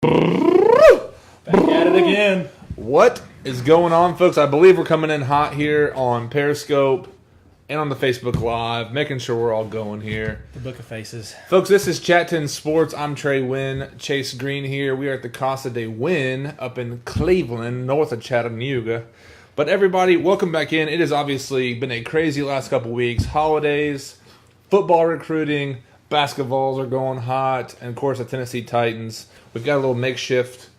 Back at it again. What is going on, folks? I believe we're coming in hot here on Periscope and on the Facebook Live, making sure we're all going here. The Book of Faces. Folks, this is Chat 10 Sports. I'm Trey Wynn, Chase Green here. We are at the Casa de Wynn up in Cleveland, north of Chattanooga. But everybody, welcome back in. It has obviously been a crazy last couple weeks. Holidays, football recruiting, BasketVols are going hot, and of course the Tennessee Titans. We've got a little makeshift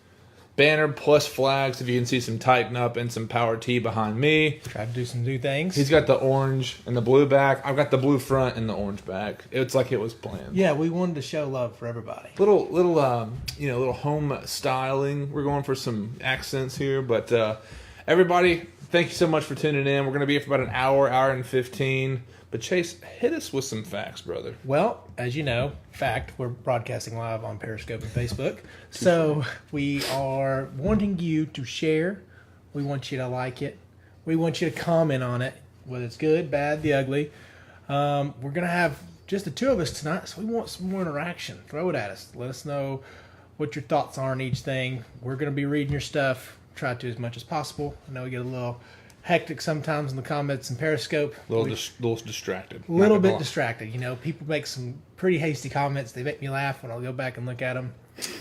banner plus flags, if you can see some Titan up and some Power T behind me. Try to do some new things. He's got the orange and the blue back. I've got the blue front and the orange back. It's like it was planned. Yeah, we wanted to show love for everybody. Little home styling. We're going for some accents here, but everybody, thank you so much for tuning in. We're going to be here for about an hour and 15. But Chase, hit us with some facts, brother. Well, as you know, we're broadcasting live on Periscope and Facebook. So we are wanting you to share. We want you to like it. We want you to comment on it, whether it's good, bad, the ugly. We're going to have just the two of us tonight, so we want some more interaction. Throw it at us. Let us know what your thoughts are on each thing. We're going to be reading your stuff. Try to as much as possible. I know we get a little hectic sometimes in the comments and Periscope. Little distracted. A little bit distracted. You know, people make some pretty hasty comments. They make me laugh when I'll go back and look at them.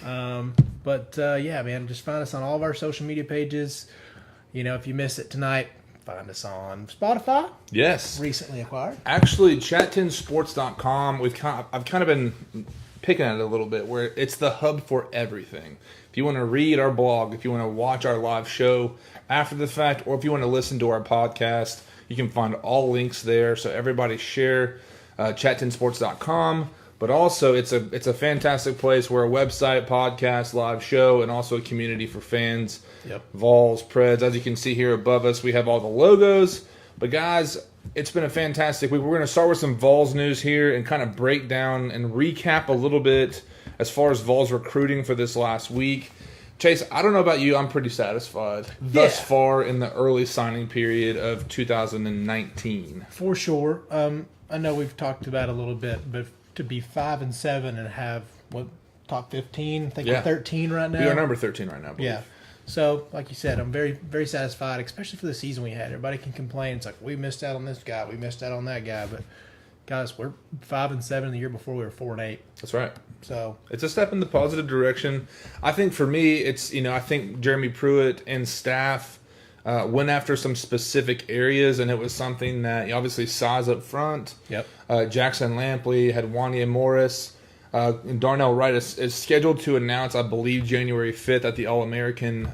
Yeah, man, just find us on all of our social media pages. You know, if you miss it tonight, find us on Spotify. Yes. Recently acquired. Actually, chat10sports.com, I've kind of been picking at it a little bit, where it's the hub for everything. If you want to read our blog, if you want to watch our live show after the fact, or if you want to listen to our podcast, you can find all links there. So everybody share chat10sports.com. But also, it's a fantastic place. We're a website, podcast, live show, and also a community for fans. Yep. Vols, Preds. As you can see here above us, we have all the logos. But guys, it's been a fantastic week. We're going to start with some Vols news here and kind of break down and recap a little bit as far as Vols recruiting for this last week. Chase, I don't know about you. I'm pretty satisfied thus far in the early signing period of 2019. For sure. I know we've talked about it a little bit, but to be 5-7 and have top 15, I think we're 13 right now. We are number 13 right now, I believe. Yeah. So, like you said, I'm very, very satisfied, especially for the season we had. Everybody can complain. It's like, we missed out on this guy, we missed out on that guy. But, guys, we're 5-7 the year before we were 4-8. That's right. So it's a step in the positive direction. I think for me, it's, I think Jeremy Pruitt and staff went after some specific areas, and it was something that obviously size up front. Yep. Jackson Lampley had Wanya Morris. And Darnell Wright is scheduled to announce, I believe, January 5th at the All-American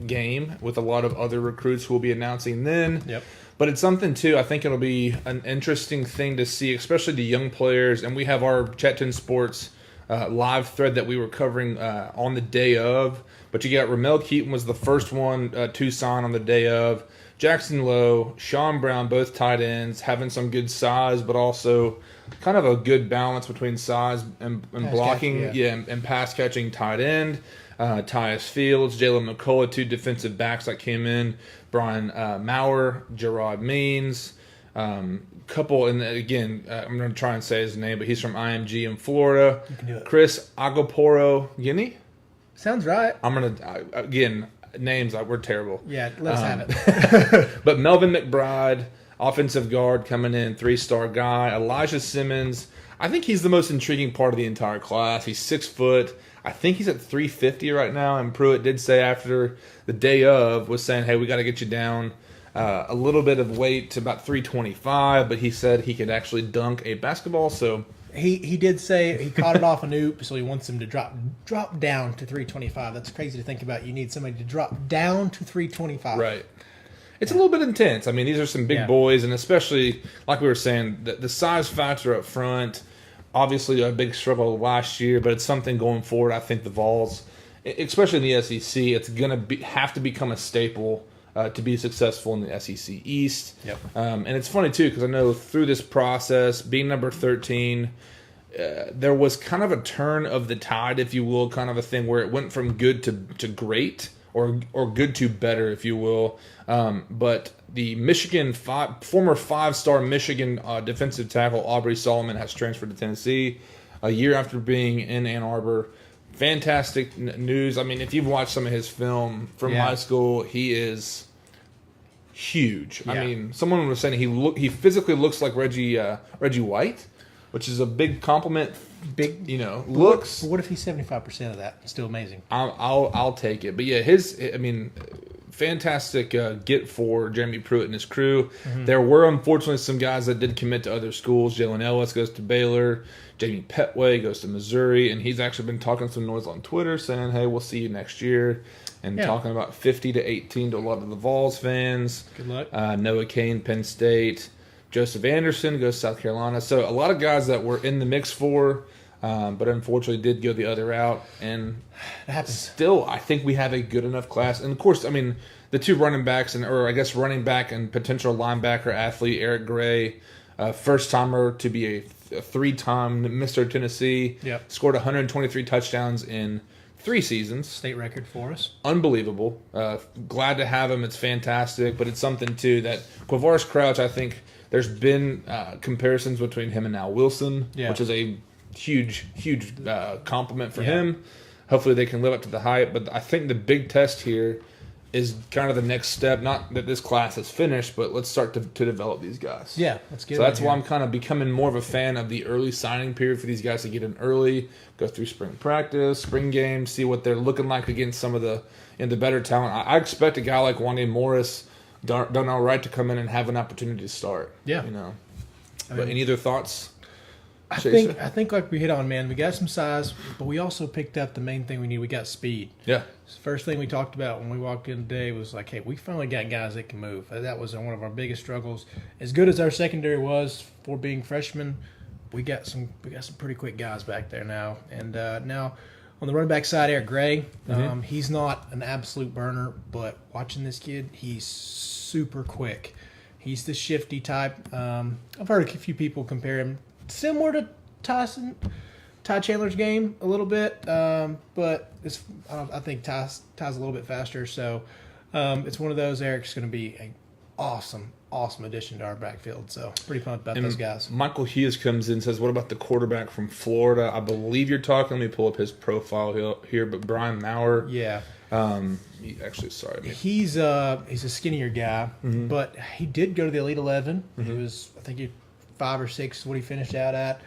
game, with a lot of other recruits who will be announcing then. Yep. But it's something, too, I think it'll be an interesting thing to see, especially the young players. And we have our Chat 10 Sports live thread that we were covering on the day of. But you got Ramel Keaton was the first one to sign on the day of. Jackson Lowe, Sean Brown, both tight ends, having some good size, but also kind of a good balance between size and blocking, and pass catching tight end. Tyus Fields, Jalen McCullough, two defensive backs that came in. Brian Maurer, Gerard Means, couple, and again, I'm going to try and say his name, but he's from IMG in Florida. You can do it. Chris Agaporo Guinea. Sounds right. I'm going to, again, names, we're terrible. Yeah, let's have it. But Melvin McBride, offensive guard, coming in, 3-star guy. Elijah Simmons, I think he's the most intriguing part of the entire class. He's 6 foot. I think he's at 350 right now, and Pruitt did say after the day of, was saying, hey, we got to get you down a little bit of weight to about 325, but he said he could actually dunk a basketball, so... He did say he caught it off an oop, so he wants him to drop down to 325. That's crazy to think about. You need somebody to drop down to 325. Right. It's a little bit intense. I mean, these are some big boys, and especially, like we were saying, the size factor up front, obviously a big struggle last year, but it's something going forward. I think the Vols, especially in the SEC, it's going to have to become a staple to be successful in the SEC East. Yep. And it's funny, too, because I know through this process, being number 13, there was kind of a turn of the tide, if you will, kind of a thing where it went from good to great, or good to better, if you will. But the former 5-star Michigan defensive tackle Aubrey Solomon has transferred to Tennessee a year after being in Ann Arbor. fantastic news. I mean, if you've watched some of his film from high school, he is huge. Yeah. I mean, someone was saying he physically looks like Reggie White, which is a big compliment. Big, looks. But what if he's 75% of that? It's still amazing. I'll take it. But yeah, fantastic get for Jeremy Pruitt and his crew. Mm-hmm. There were unfortunately some guys that did commit to other schools. Jalen Ellis goes to Baylor. Jamie Petway goes to Missouri, and he's actually been talking some noise on Twitter saying, "Hey, we'll see you next year," and talking about 50-18 to a lot of the Vols fans. Good luck. Noah Kane, Penn State. Joseph Anderson goes to South Carolina. So a lot of guys that were in the mix for, but unfortunately did go the other route. And still, I think we have a good enough class. And, of course, I mean, the two running backs, running back and potential linebacker athlete, Eric Gray, first-timer to be a three-time Mr. Tennessee. Yep. Scored 123 touchdowns in 3 seasons. State record for us. Unbelievable. Glad to have him. It's fantastic. But it's something, too, that Quavaris Crouch, I think – there's been comparisons between him and Al Wilson, which is a huge compliment for him. Hopefully they can live up to the hype. But I think the big test here is kind of the next step. Not that this class is finished, but let's start to develop these guys. Yeah, let's get. So that's why I'm kind of becoming more of a fan of the early signing period for these guys to get in early, go through spring practice, spring games, see what they're looking like against some of the better talent. I expect a guy like Wande Morris, Darnell Wright to come in and have an opportunity to start. Yeah. But any other thoughts? I think like we hit on, man, we got some size, but we also picked up the main thing we need. We got speed. Yeah. First thing we talked about when we walked in today was like, hey, we finally got guys that can move. That was one of our biggest struggles. As good as our secondary was for being freshmen, we got some pretty quick guys back there now. And now on the running back side, Eric Gray, he's not an absolute burner, but watching this kid, he's super quick. He's the shifty type. I've heard a few people compare him similar to Ty Chandler's game a little bit, but I think Ty's a little bit faster. So it's one of those. Eric's going to be an awesome addition to our backfield. So pretty pumped about those guys. Michael Hughes comes in and says, what about the quarterback from Florida? I believe you're talking. Let me pull up his profile here. But Brian Maurer. Yeah. He's a skinnier guy, but he did go to the Elite 11. He was, I think, 5 or 6 what he finished out at.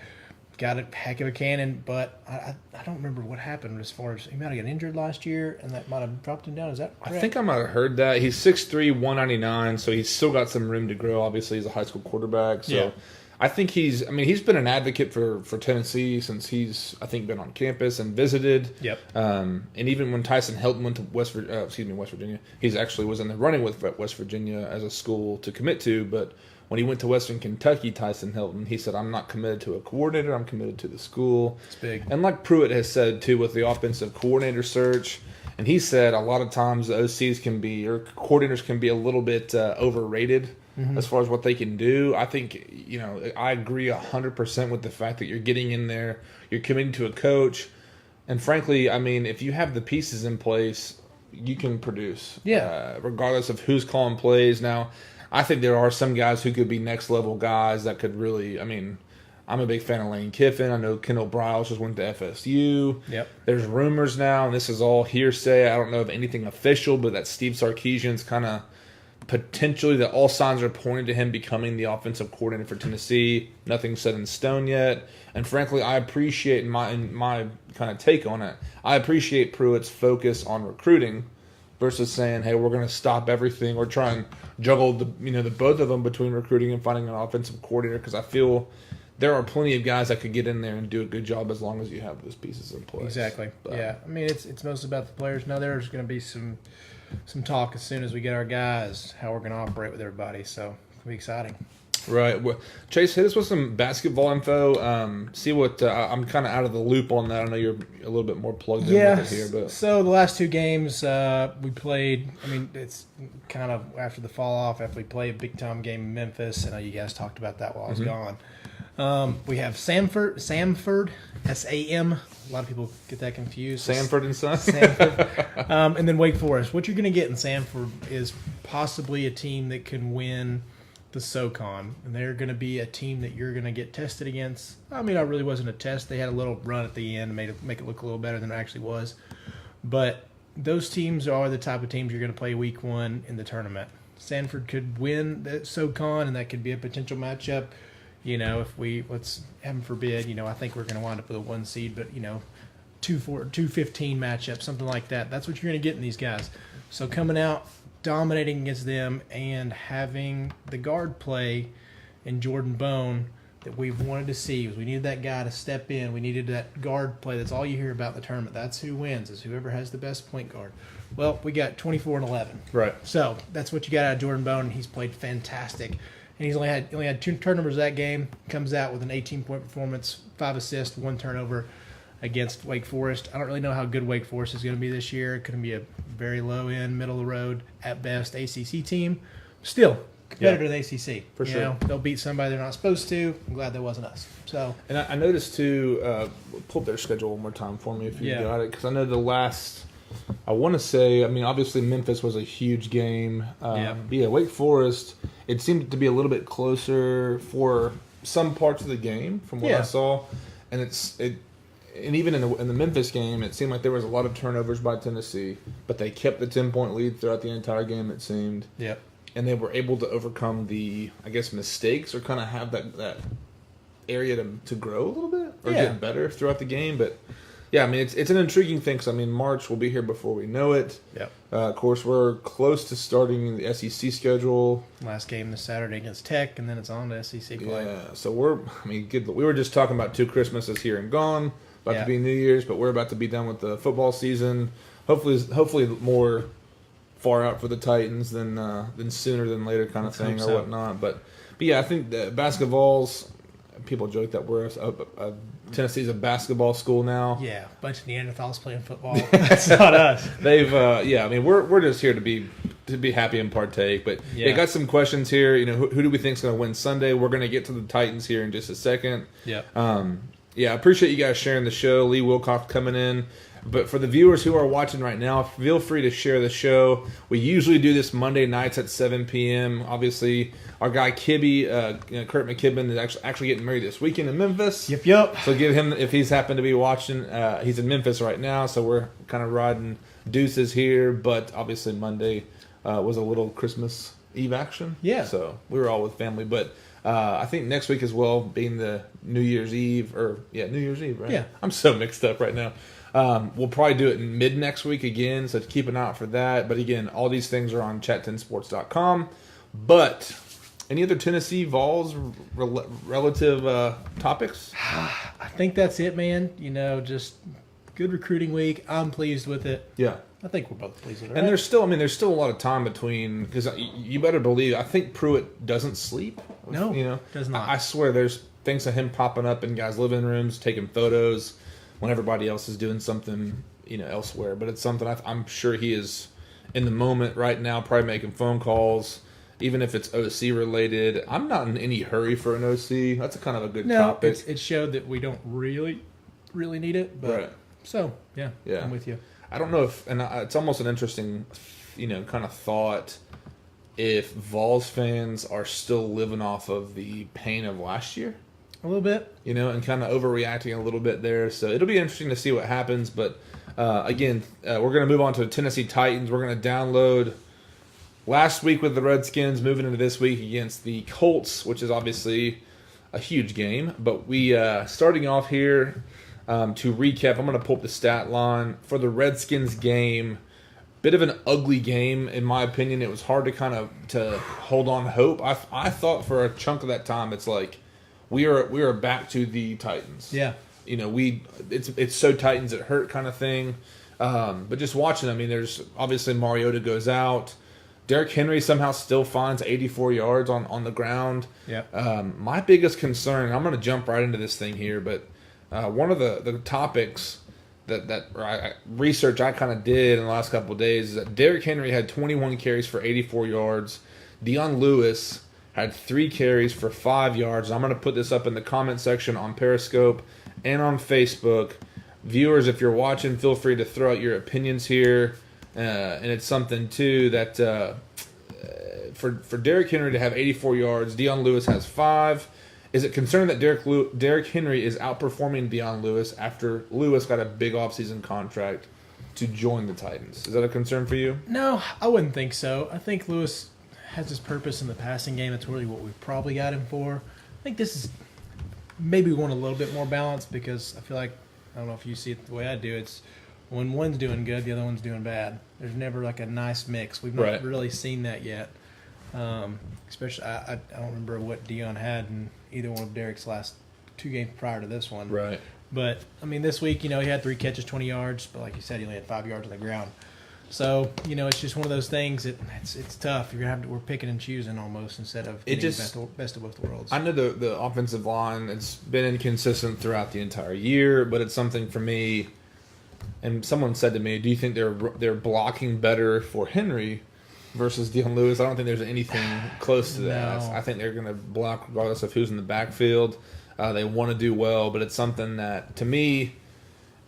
Got a heck of a cannon, but I don't remember what happened as far as he might have got injured last year, and that might have dropped him down. Is that correct? I think I might have heard that. He's 6'3", 199, so he's still got some room to grow. Obviously, he's a high school quarterback, so I think he's been an advocate for Tennessee since he's, I think, been on campus and visited. Yep. And even when Tyson Helton went to West Virginia, he's actually was in the running with West Virginia as a school to commit to, but when he went to Western Kentucky, Tyson Helton, he said, I'm not committed to a coordinator, I'm committed to the school. It's big. And like Pruitt has said, too, with the offensive coordinator search, and he said a lot of times the OCs coordinators can be a little bit overrated as far as what they can do. I think, I agree 100% with the fact that you're getting in there, you're committing to a coach, and frankly, I mean, if you have the pieces in place, you can produce. Yeah. Regardless of who's calling plays. Now, I think there are some guys who could be next-level guys that could really, I'm a big fan of Lane Kiffin. I know Kendall Briles just went to FSU. Yep. There's rumors now, and this is all hearsay. I don't know of anything official, but that Steve Sarkisian's kind of potentially that all signs are pointing to him becoming the offensive coordinator for Tennessee. Nothing's set in stone yet. And frankly, I appreciate my kind of take on it. I appreciate Pruitt's focus on recruiting versus saying, hey, we're going to stop everything or try and juggle the both of them between recruiting and finding an offensive coordinator, because I feel there are plenty of guys that could get in there and do a good job as long as you have those pieces in place. Exactly. But, yeah. I mean, it's mostly about the players. Now there's going to be some talk as soon as we get our guys, how we're going to operate with everybody. So it'll be exciting. Right. Well, Chase, hit us with some basketball info. See what I'm kind of out of the loop on that. I know you're a little bit more plugged in with it here. But so the last 2 games we played, it's kind of after the fall off, after we played a big-time game in Memphis. I know you guys talked about that while I was gone. We have Samford, S-A-M. A lot of people get that confused. Sanford and Son? Samford. And then Wake Forest. What you're going to get in Samford is possibly a team that can win the SoCon, and they're going to be a team that you're going to get tested against. I mean, it really wasn't a test. They had a little run at the end, make it look a little better than it actually was. But those teams are the type of teams you're going to play week 1 in the tournament. Sanford could win the SoCon, and that could be a potential matchup. If let's heaven forbid, I think we're going to wind up with a 1 seed, but 2-15 matchup, something like that. That's what you're going to get in these guys. So coming out, dominating against them, and having the guard play in Jordan Bone that we've wanted to see. We needed that guy to step in. We needed that guard play. That's all you hear about in the tournament. That's who wins, is whoever has the best point guard. Well, we got 24-11. Right. So that's what you got out of Jordan Bone. He's played fantastic. And he's only had 2 turnovers that game. Comes out with an 18-point performance, 5 assists, 1 turnover against Wake Forest. I don't really know how good Wake Forest is going to be this year. It could be a very low-end, middle-of-the-road, at best, ACC team. Still, competitor than ACC. For sure. They'll beat somebody they're not supposed to. I'm glad that wasn't us. And I noticed, too, pull up their schedule one more time for me if you got it, because I know the last – I want to say, obviously Memphis was a huge game. Wake Forest, it seemed to be a little bit closer for some parts of the game from what I saw. And and even in the Memphis game, it seemed like there was a lot of turnovers by Tennessee, but they kept the 10-point lead throughout the entire game, it seemed. Yep. And they were able to overcome the, mistakes or kind of have that area to grow a little bit or get better throughout the game. But, it's an intriguing thing because, March will be here before we know it. Yep. Of course, we're close to starting the SEC schedule. Last game this Saturday against Tech, and then it's on to SEC play. Yeah, so we were just talking about 2 Christmases here and gone. About to be New Year's, but we're about to be done with the football season. Hopefully more far out for the Titans than sooner than later kind of thing or whatnot. But I think the BasketVols, people joke that we're Tennessee's a basketball school now. Yeah, a bunch of Neanderthals playing football. That's not us. They've we're just here to be happy and partake. But got some questions here. Who do we think is going to win Sunday? We're going to get to the Titans here in just a second. Yeah. I appreciate you guys sharing the show. Lee Wilcox coming in. But for the viewers who are watching right now, feel free to share the show. We usually do this Monday nights at 7 p.m. Obviously, our guy Kibby, Kurt McKibben, is actually getting married this weekend in Memphis. Yep. So give him, if he's happened to be watching, he's in Memphis right now, so we're kind of riding deuces here. But obviously Monday was a little Christmas Eve action. Yeah. So we were all with family. But I think next week as well, being the New Year's Eve, New Year's Eve, right? Yeah. I'm so mixed up right now. We'll probably do it in mid next week again, so keep an eye out for that. But again, all these things are on chat10sports.com. But any other Tennessee Vols relative topics? I think that's it, man. Just good recruiting week. I'm pleased with it. Yeah. I think we're both pleased with it. And there's still a lot of time between, because you better believe, I think Pruitt doesn't sleep. No, does not. I swear there's things of him popping up in guys' living rooms, taking photos when everybody else is doing something, elsewhere. But it's something I'm sure he is in the moment right now, probably making phone calls, even if it's OC related. I'm not in any hurry for an OC. That's a kind of a good topic. It showed that we don't really need it. But right. So, yeah, I'm with you. I don't know if, and it's almost an interesting, kind of thought, if Vols fans are still living off of the pain of last year. A little bit. And kind of overreacting a little bit there. So it'll be interesting to see what happens. But, again, we're going to move on to the Tennessee Titans. We're going to download last week with the Redskins, moving into this week against the Colts, which is obviously a huge game. But we, starting off here, to recap, I'm going to pull up the stat line for the Redskins game. Bit of an ugly game, in my opinion. It was hard to hold on hope. I thought for a chunk of that time, it's like we are back to the Titans. Yeah. It's so Titans it hurt kind of thing. But just watching, there's obviously Mariota goes out. Derrick Henry somehow still finds 84 yards on the ground. Yeah. My biggest concern, I'm going to jump right into this thing here, but one of the topics that research I kind of did in the last couple of days is that Derrick Henry had 21 carries for 84 yards. Dion Lewis had 3 carries for 5 yards. I'm going to put this up in the comment section on Periscope and on Facebook. Viewers, if you're watching, feel free to throw out your opinions here. And it's something, too, that for Derrick Henry to have 84 yards, Dion Lewis has 5. Is it concerning that Derrick Henry is outperforming Dion Lewis after Lewis got a big offseason contract to join the Titans? Is that a concern for you? No, I wouldn't think so. I think Lewis has his purpose in the passing game. That's really what we probably got him for. I think this is maybe we want a little bit more balance because I feel like, I don't know if you see it the way I do, it's when one's doing good, the other one's doing bad. There's never like a nice mix. We've not really seen that yet. Especially, I don't remember what Dion had in either one of Derrick's last 2 games prior to this one. Right. But, I mean, this week, he had 3 catches, 20 yards. But like you said, he only had 5 yards on the ground. So, it's just one of those things that it's tough. We're picking and choosing almost instead of getting the best of both worlds. I know the offensive line, it's been inconsistent throughout the entire year, but it's something for me. And someone said to me, do you think they're blocking better for Henry versus Dion Lewis? I don't think there's anything close to that. No. I think they're going to block regardless of who's in the backfield. They want to do well, but it's something that, to me,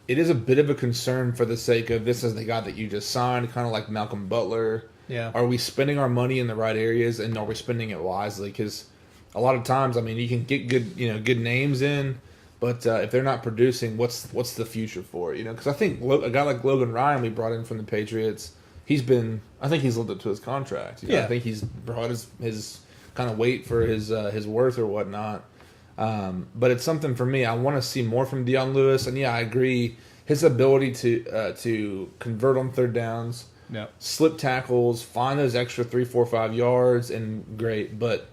it is a bit of a concern for the sake of this is the guy that you just signed, kind of like Malcolm Butler. Yeah. Are we spending our money in the right areas, and are we spending it wisely? Because a lot of times, I mean, you can get good names in, but if they're not producing, what's the future for it? Because I think a guy like Logan Ryan we brought in from the Patriots, I think he's lived up to his contract. I think he's brought his kind of weight for his worth or whatnot. But it's something for me. I want to see more from Dion Lewis, and I agree. His ability to convert on third downs, slip tackles, find those extra 3, 4, 5 yards, and great. But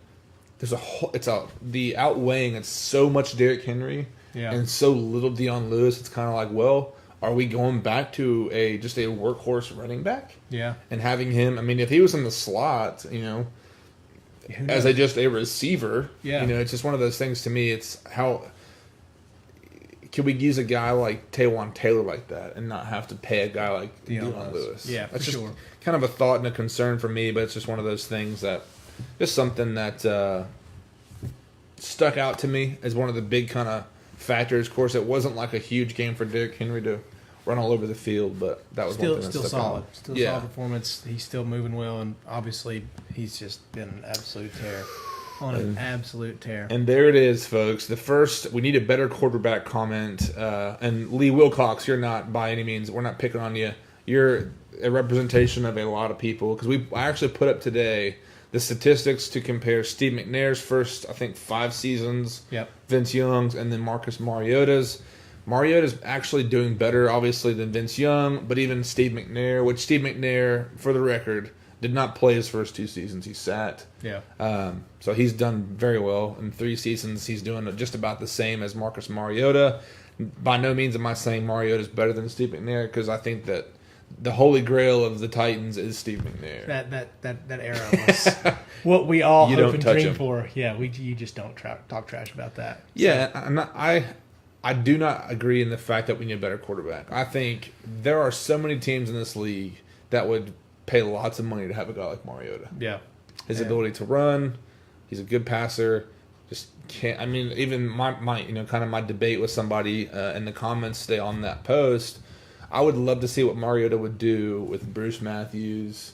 there's the outweighing. It's so much Derrick Henry and so little Dion Lewis. It's kind of like, well, are we going back to just a workhorse running back? Yeah, and having him. I mean, if he was in the slot, as a receiver, it's just one of those things to me. It's how can we use a guy like Taywan Taylor like that and not have to pay a guy like Dion Lewis? Yeah, that's for just sure. Kind of a thought and a concern for me, but it's just one of those things that just something that stuck out to me as one of the big kind of factors. Of course, it wasn't like a huge game for Derrick Henry to run all over the field, but that was one thing that still stuck solid. out. Still solid performance. He's still moving well, and obviously he's just been an absolute tear. An absolute tear. And there it is, folks. The first, we need a better quarterback comment. And Lee Wilcox, you're not by any means, we're not picking on you. You're a representation of a lot of people. Because I actually put up today the statistics to compare Steve McNair's first, I think, 5 seasons, Vince Young's, and then Marcus Mariota's. Mariota's actually doing better, obviously, than Vince Young, but even Steve McNair, which Steve McNair, for the record, did not play his first 2 seasons. He sat. Yeah. So he's done very well. In 3 seasons, he's doing just about the same as Marcus Mariota. By no means am I saying Mariota's better than Steve McNair, because I think that the holy grail of the Titans is Steve McNair. That era was what we all you hope don't and touch dream him. for. Yeah, you just don't talk trash about that. Yeah, I do not agree in the fact that we need a better quarterback. I think there are so many teams in this league that would pay lots of money to have a guy like Mariota. Yeah. His ability to run, he's a good passer. Just can't. I mean, even my kind of my debate with somebody in the comments today on that post, I would love to see what Mariota would do with Bruce Matthews,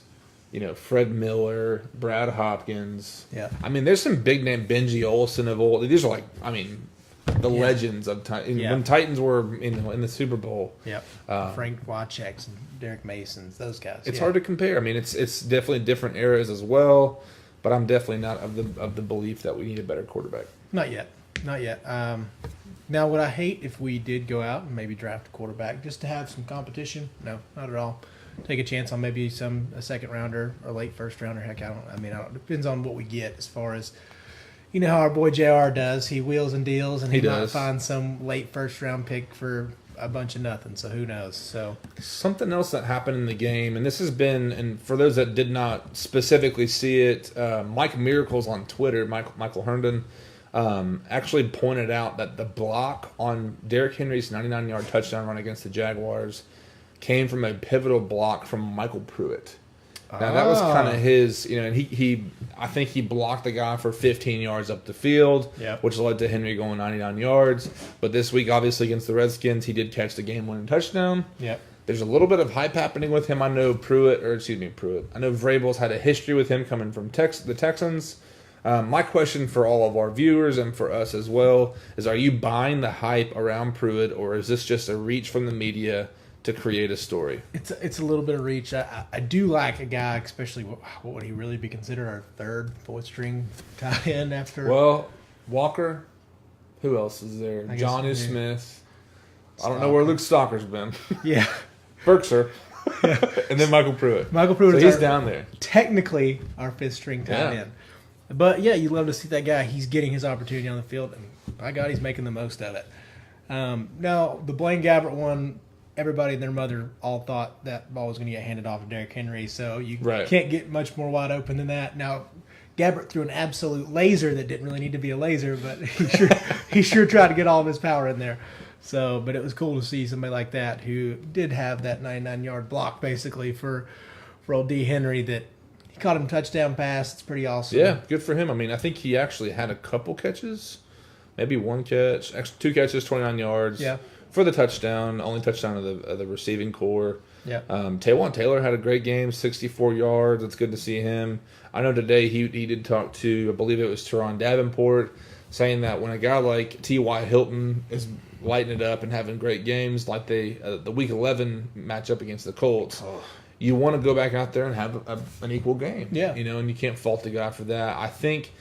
Fred Miller, Brad Hopkins. Yeah. I mean, there's some big name Benji Olsen of old. These are the legends of when Titans were in the Super Bowl. Yeah. Frank Wycheck's and Derek Mason's, those guys. It's hard to compare. I mean, it's definitely different eras as well, but I'm definitely not of the belief that we need a better quarterback. Not yet. Now, would I hate if we did go out and maybe draft a quarterback just to have some competition? No, not at all. Take a chance on maybe a second rounder or late first rounder. Heck, I don't. It depends on what we get as far as. You know how our boy JR does. He wheels and deals, and he might find some late first-round pick for a bunch of nothing, so who knows. So something else that happened in the game, and this has been, and for those that did not specifically see it, Mike Miracles on Twitter, Michael Herndon, actually pointed out that the block on Derrick Henry's 99-yard touchdown run against the Jaguars came from a pivotal block from Michael Pruitt. Now, that was kind of his, and I think he blocked the guy for 15 yards up the field, which led to Henry going 99 yards. But this week, obviously, against the Redskins, he did catch the game-winning touchdown. Yep. There's a little bit of hype happening with him. I know Pruitt. I know Vrabel's had a history with him coming from the Texans. My question for all of our viewers and for us as well is, are you buying the hype around Pruitt, or is this just a reach from the media to create a story? It's a little bit of reach. I do like a guy, especially what would he really be considered, our third, fourth string tight end after? Well, Walker. Who else is there? Johnny Smith. I don't know where Luke Stalker's been. Yeah. Berkser. And then Michael Pruitt. Michael Pruitt. So he's down there. Technically our fifth string tight end. But yeah, you love to see that guy. He's getting his opportunity on the field, and by God, he's making the most of it. Now, the Blaine Gabbert one, everybody and their mother all thought that ball was going to get handed off to Derrick Henry, so you can't get much more wide open than that. Now, Gabbert threw an absolute laser that didn't really need to be a laser, but he sure tried to get all of his power in there. So, but it was cool to see somebody like that who did have that 99-yard block basically for old D. Henry that he caught him a touchdown pass. It's pretty awesome. Yeah, good for him. I mean, I think he actually had a couple catches, maybe one catch, actually 2 catches, 29 yards. Yeah. For the touchdown, only touchdown of the receiving core. Yeah. Taywan Taylor had a great game, 64 yards. It's good to see him. I know today he did talk to, I believe it was Teron Davenport, saying that when a guy like T.Y. Hilton is lighting it up and having great games like the Week 11 matchup against the Colts, you want to go back out there and have an equal game. Yeah. And you can't fault the guy for that. I think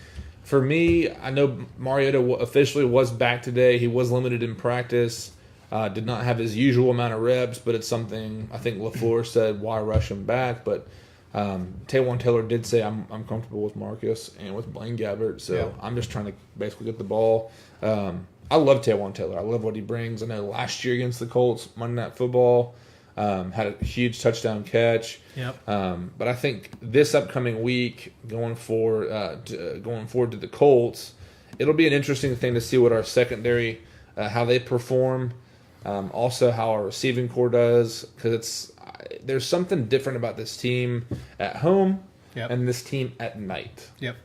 for me, I know Mariota officially was back today. He was limited in practice. Did not have his usual amount of reps, but it's something I think LaFleur said, why rush him back? But Taywan Taylor did say, I'm comfortable with Marcus and with Blaine Gabbert, so I'm just trying to basically get the ball. I love Taywan Taylor. I love what he brings. I know last year against the Colts, Monday Night Football, had a huge touchdown catch. Yep. But I think this upcoming week, going forward to the Colts, it'll be an interesting thing to see what our secondary, how they perform. Also, how our receiving core does, because there's something different about this team at home and this team at night. Yep.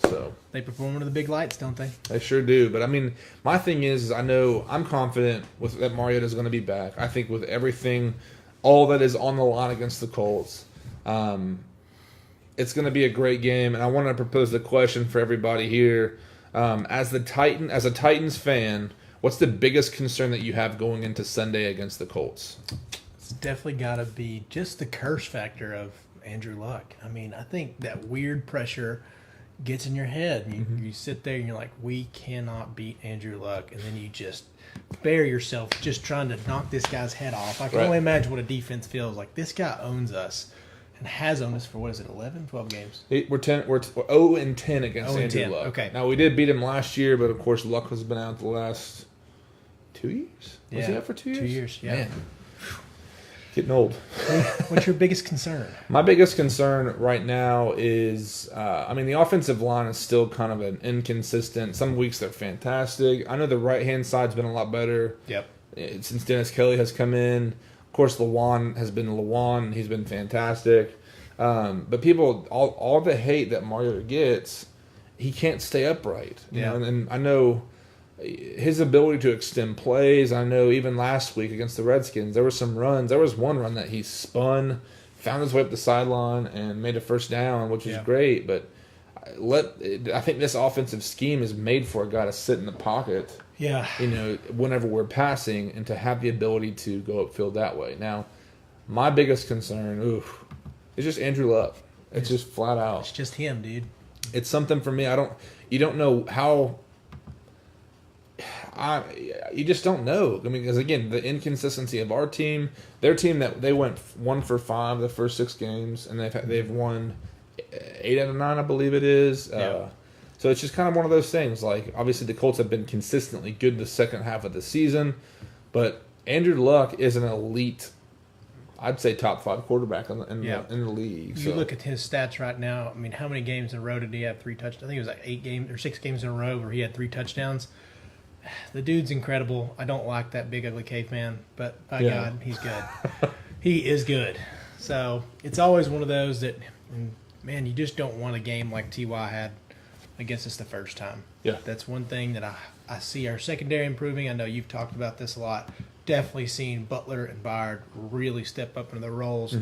So they perform under the big lights, don't they? They sure do. But I mean, my thing is I know I'm confident that Mariota is going to be back. I think with everything, all that is on the line against the Colts, it's going to be a great game. And I want to propose the question for everybody here: as a Titans fan, what's the biggest concern that you have going into Sunday against the Colts? It's definitely got to be just the curse factor of Andrew Luck. I mean, I think that weird pressure gets in your head. You sit there and you're like, we cannot beat Andrew Luck. And then you just bury yourself just trying to knock this guy's head off. I can only imagine what a defense feels like. This guy owns us and has owned us for, 11, 12 games? We're 0-10 against Andrew Luck. Okay. Now, we did beat him last year, but of course Luck has been out the last 2 years? Was he out for 2 years? 2 years, yeah. Man. Getting old. What's your biggest concern? My biggest concern right now is, the offensive line is still kind of an inconsistent. Some weeks they're fantastic. I know the right-hand side's been a lot better. Yep. Since Dennis Kelly has come in. Of course, Lawan has been Lawan. He's been fantastic. But people, all the hate that Mariota gets, he can't stay upright. You know? And I know his ability to extend plays. I know even last week against the Redskins, there were some runs. There was one run that he spun, found his way up the sideline, and made a first down, which was great. But I think this offensive scheme is made for a guy to sit in the pocket. Yeah. Whenever we're passing, and to have the ability to go upfield that way. Now, my biggest concern, is just Andrew Luck. It's just flat out. It's just him, dude. It's something for me. You don't know how. You just don't know. I mean, because again, the inconsistency of our team, their team that they went 1 for 5 the first 6 games, and they've won 8 out of 9, I believe it is. So it's just kind of one of those things. Like obviously, the Colts have been consistently good the second half of the season, but Andrew Luck is an elite, I'd say top 5 quarterback in the league. You look at his stats right now. I mean, how many games in a row did he have 3 touchdowns? I think it was like 8 games or 6 games in a row where he had 3 touchdowns. The dude's incredible. I don't like that big ugly caveman, but by God, he's good. He is good. So it's always one of those that, man, you just don't want a game like T.Y. had against us the first time. Yeah. That's one thing that I see our secondary improving. I know you've talked about this a lot. definitely seen Butler and Byard really step up into their roles.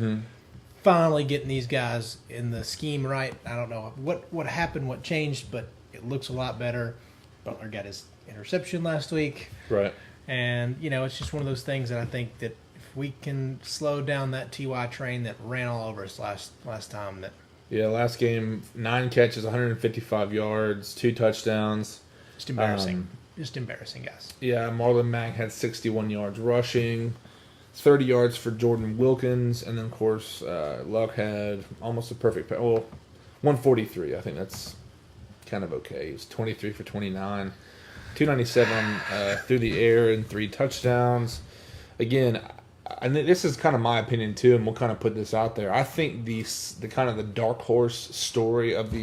Finally getting these guys in the scheme right. I don't know what happened, what changed, but it looks a lot better. Butler got his interception last week. Right. And, it's just one of those things that I think that if we can slow down that TY train that ran all over us last time. Yeah, last game, 9 catches, 155 yards, 2 touchdowns. Just embarrassing. Just embarrassing, guys. Yeah, Marlon Mack had 61 yards rushing, 30 yards for Jordan Wilkins, and then, of course, Luck had almost a perfect 143. I think that's kind of okay. He was 23 for 29, 297 through the air and 3 touchdowns. Again, I think this is kind of my opinion too, and we'll kind of put this out there. I think the kind of the dark horse story of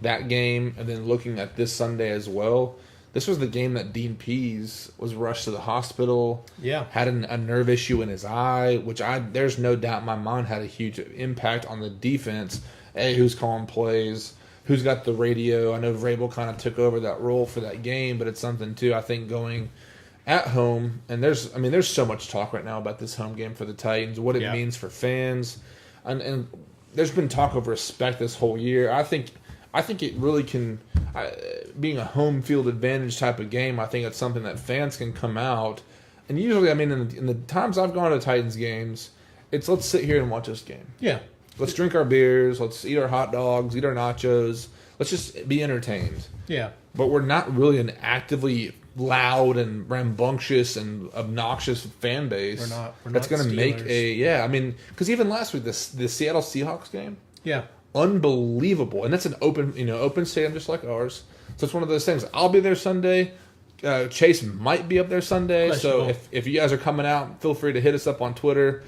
that game, and then looking at this Sunday as well. This was the game that Dean Pease was rushed to the hospital. Yeah, had a nerve issue in his eye, which there's no doubt in my mind had a huge impact on the defense. Who's calling plays, who's got the radio. I know Vrabel kind of took over that role for that game, but it's something too. I think going at home, and there's so much talk right now about this home game for the Titans, what it means for fans, and there's been talk of respect this whole year. I think it really can, being a home field advantage type of game, I think it's something that fans can come out. And usually, in the times I've gone to Titans games, it's let's sit here and watch this game. Yeah. Let's drink our beers. Let's eat our hot dogs, eat our nachos. Let's just be entertained. Yeah. But we're not really an actively loud and rambunctious and obnoxious fan base. We're that's not going to make Steelers. because even last week, the Seattle Seahawks game. Yeah. Unbelievable, and that's an open stadium just like ours. So it's one of those things. I'll be there Sunday. Chase might be up there Sunday. So if you guys are coming out, feel free to hit us up on Twitter,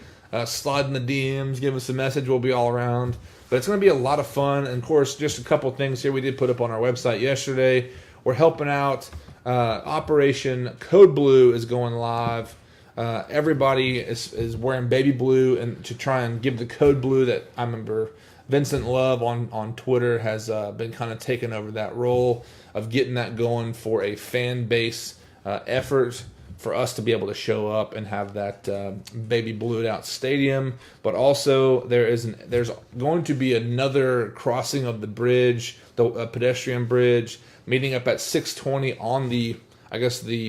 slide in the DMs, give us a message. We'll be all around. But it's going to be a lot of fun. And of course, just a couple things here we did put up on our website yesterday. We're helping out. Operation Code Blue is going live. Everybody is wearing baby blue, and to try and give the code blue that I remember. Vincent Love on Twitter has been kind of taking over that role of getting that going for a fan base effort for us to be able to show up and have that baby blued out stadium. But also there's going to be another crossing of the bridge, the pedestrian bridge, meeting up at 6:20 on the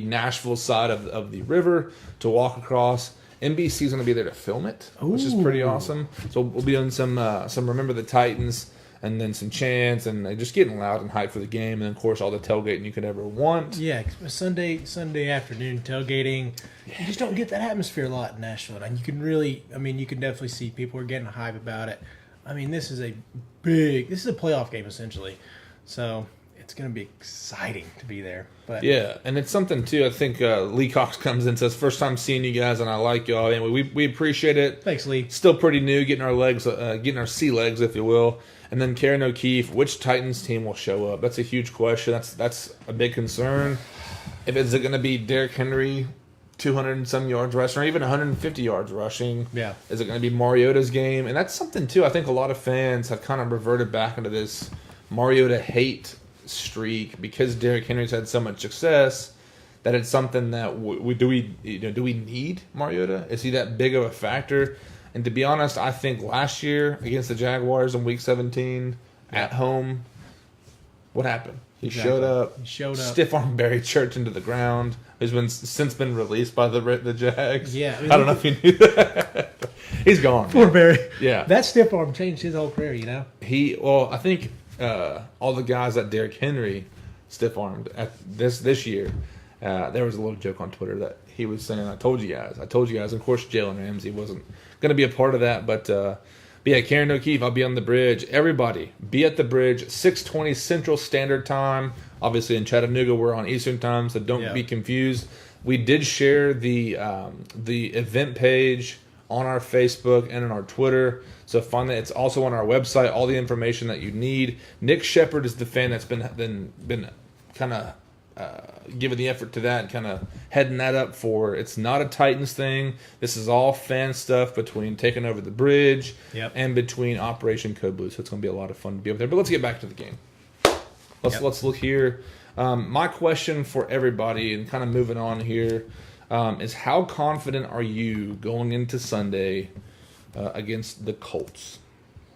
Nashville side of the river to walk across. NBC is going to be there to film it, which is pretty awesome. So we'll be doing some Remember the Titans, and then some chants, and just getting loud and hyped for the game, and then, of course, all the tailgating you could ever want. Yeah, Sunday afternoon tailgating. Yeah. You just don't get that atmosphere a lot in Nashville, and you can definitely see people are getting hype about it. This is a playoff game essentially, so it's going to be exciting to be there. But yeah, and it's something too. I think Lee Cox comes in and says, "First time seeing you guys, and I like y'all." Anyway, we appreciate it. Thanks, Lee. Still pretty new, getting our sea legs, if you will. And then Karen O'Keefe, which Titans team will show up? That's a huge question. That's a big concern. Is it going to be Derrick Henry, 200 and some yards rushing, or even 150 yards rushing? Yeah. Is it going to be Mariota's game? And that's something too. I think a lot of fans have kind of reverted back into this Mariota hate streak because Derrick Henry's had so much success that it's something that do we need Mariota? Is he that big of a factor? And to be honest, I think last year against the Jaguars in Week 17 at home, what happened? He showed up. Stiff-armed Barry Church into the ground. Who's since been released by the Jags. Yeah, I don't know if you knew that. He's gone. Poor Barry. Yeah, that stiff arm changed his whole career. I think. All the guys that Derrick Henry stiff-armed at this year, there was a little joke on Twitter that he was saying, I told you guys. Of course, Jalen Ramsey wasn't going to be a part of that, but yeah, Karen O'Keefe, I'll be on the bridge. Everybody, be at the bridge, 6:20 Central Standard Time. Obviously, in Chattanooga, we're on Eastern Time, so don't be confused. We did share the event page on our Facebook and on our Twitter. So find that. It's also on our website, all the information that you need. Nick Shepard is the fan that's been kind of giving the effort to that and kind of heading that up for. It's not a Titans thing. This is all fan stuff between taking over the bridge and between Operation Code Blue. So it's going to be a lot of fun to be over there. But let's get back to the game. Let's look here. My question for everybody, and kind of moving on here, is how confident are you going into Sunday against the Colts?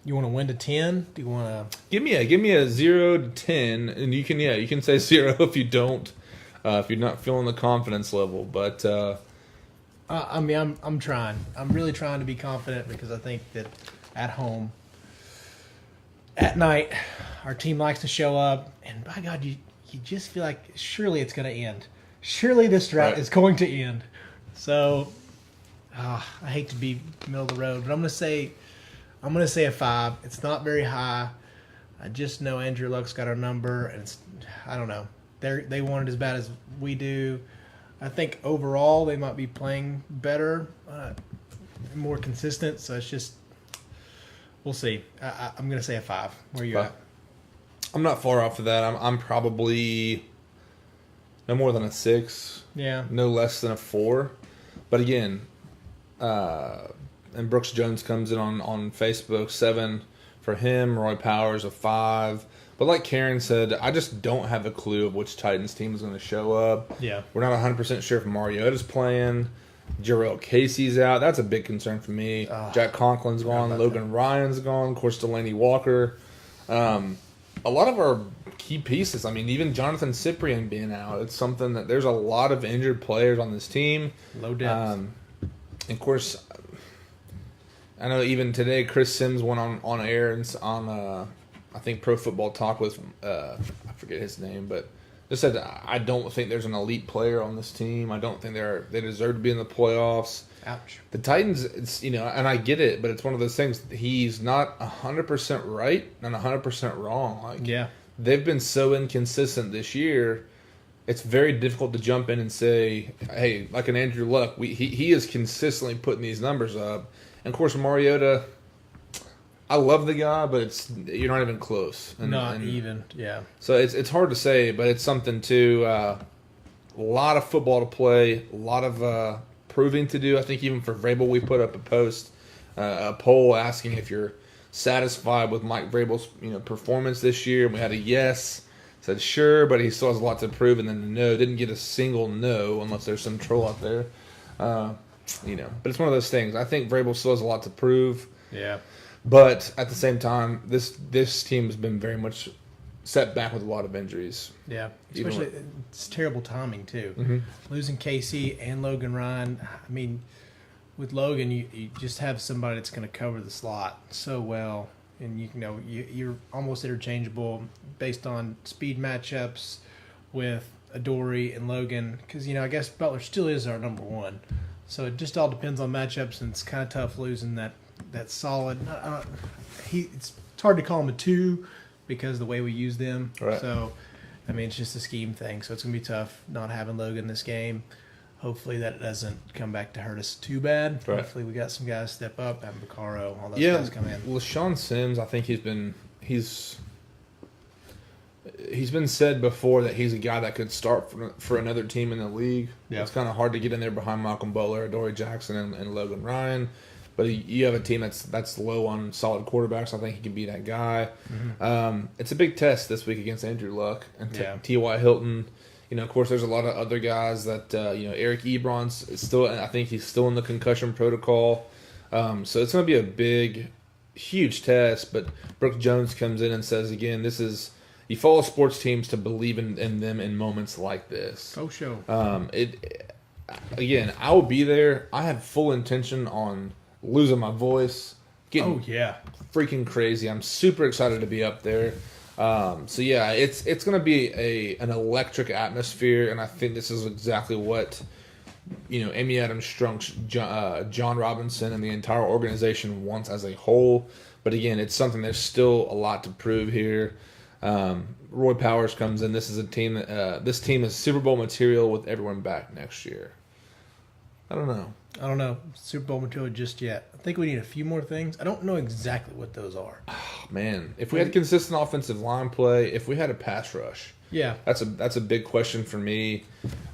You want to win to 10? Do you want to give me a 0 to 10, and you can say 0 if you don't, if you're not feeling the confidence level. But I'm trying. I'm really trying to be confident because I think that at home, at night, our team likes to show up, and by God, you just feel like surely it's going to end. Surely this drought is going to end. So, I hate to be middle of the road, but I'm going to say a 5. It's not very high. I just know Andrew Luck's got our number, and I don't know. They want it as bad as we do. I think overall they might be playing better, more consistent. So it's just we'll see. I'm going to say a 5. Where are you at? I'm not far off of that. I'm probably no more than a 6. Yeah. No less than a 4. But again, and Brooks Jones comes in on Facebook, 7 for him. Roy Powers, a 5. But like Karen said, I just don't have a clue of which Titans team is going to show up. Yeah. We're not 100% sure if Mariota's playing. Jarrell Casey's out. That's a big concern for me. Jack Conklin's gone. Logan Ryan's gone. Of course, Delaney Walker. A lot of our key pieces, even Jonathan Cyprien being out, it's something that there's a lot of injured players on this team. Low depth. And of course, I know even today Chris Sims went on air and on I think Pro Football Talk with I forget his name, but just said I don't think there's an elite player on this team. I don't think they deserve to be in the playoffs. Ouch. The Titans, it's and I get it, but it's one of those things. He's not 100% right and 100% wrong. They've been so inconsistent this year. It's very difficult to jump in and say, hey, like an Andrew Luck, he is consistently putting these numbers up. And of course, Mariota, I love the guy, but you're not even close. Yeah. So it's hard to say, but it's something to a lot of football to play, a lot of proving to do. I think even for Vrabel, we put up a poll asking if you're satisfied with Mike Vrabel's performance this year. And we had a yes, said sure, but he still has a lot to prove, and then a no. Didn't get a single no unless there's some troll out there. But it's one of those things. I think Vrabel still has a lot to prove. Yeah. But at the same time, this team has been very much set back with a lot of injuries. Yeah, especially it's terrible timing too. Mm-hmm. Losing Casey and Logan Ryan. With Logan, you just have somebody that's going to cover the slot so well, and you're almost interchangeable based on speed matchups with Adoree and Logan. Because I guess Butler still is our number 1, so it just all depends on matchups, and it's kind of tough losing that solid. It's hard to call him a 2 because of the way we use them. Right. So, it's just a scheme thing. So it's going to be tough not having Logan this game. Hopefully that doesn't come back to hurt us too bad. Right. Hopefully we got some guys step up, have Vaccaro, all those guys come in. LaShawn Sims, I think he's been said before that he's a guy that could start for another team in the league. Yeah. It's kind of hard to get in there behind Malcolm Butler, Adoree Jackson, and Logan Ryan. But you have a team that's low on solid quarterbacks. I think he can be that guy. Mm-hmm. It's a big test this week against Andrew Luck and T.Y. Hilton. Of course, there's a lot of other guys that Eric Ebron's still. I think he's still in the concussion protocol. So it's going to be a big, huge test. But Brooks Jones comes in and says again, you follow sports teams to believe in them in moments like this. Oh, sure. Again, I will be there. I have full intention on losing my voice, getting freaking crazy. I'm super excited to be up there. It's going to be an electric atmosphere, and I think this is exactly what Amy Adams Strunk, John Robinson, and the entire organization wants as a whole. But again, it's something there's still a lot to prove here. Roy Powers comes in. This is a team that this team is Super Bowl material with everyone back next year. I don't know. Super Bowl material just yet. I think we need a few more things. I don't know exactly what those are. Oh, man, if we had consistent offensive line play, if we had a pass rush, that's a big question for me.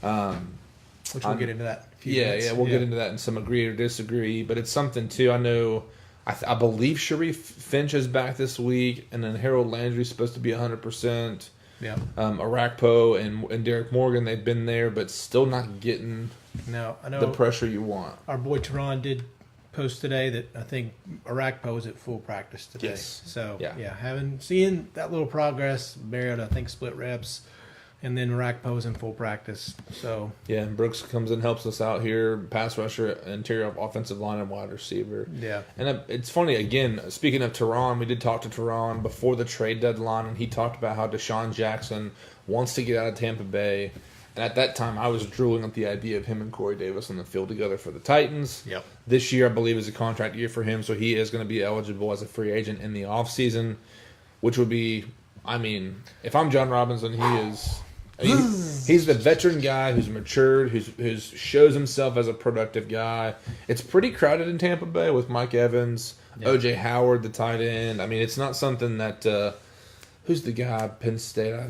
Which we'll get into that. We'll get into that in some agree or disagree. But it's something too. I know. I believe Sharif Finch is back this week, and then Harold Landry's supposed to be 100%. Yeah. Arakpo and Derek Morgan, they've been there, but still not getting No, I know the pressure you want. our boy Teron did post today that I think Arakpo is at full practice today. Yes. So Yeah. seeing that little progress. Barrett, I think, split reps, and then Arakpo's in full practice. So Yeah, and Brooks comes and helps us out here, pass rusher, interior offensive line, and wide receiver. yeah, And it's funny, again, speaking of Teron, we did talk to Teron before the trade deadline, and he talked about how Deshaun Jackson wants to get out of Tampa Bay. And at that time, I was drooling at the idea of him and Corey Davis on the field together for the Titans. Yep. This year, I believe, is a contract year for him, so he is going to be eligible as a free agent in the offseason, which would be, I mean, if I'm John Robinson, he's the veteran guy who's matured, who's shows himself as a productive guy. It's pretty crowded in Tampa Bay with Mike Evans, O.J. Howard, the tight end. I mean, it's not something that who's the guy at Penn State? I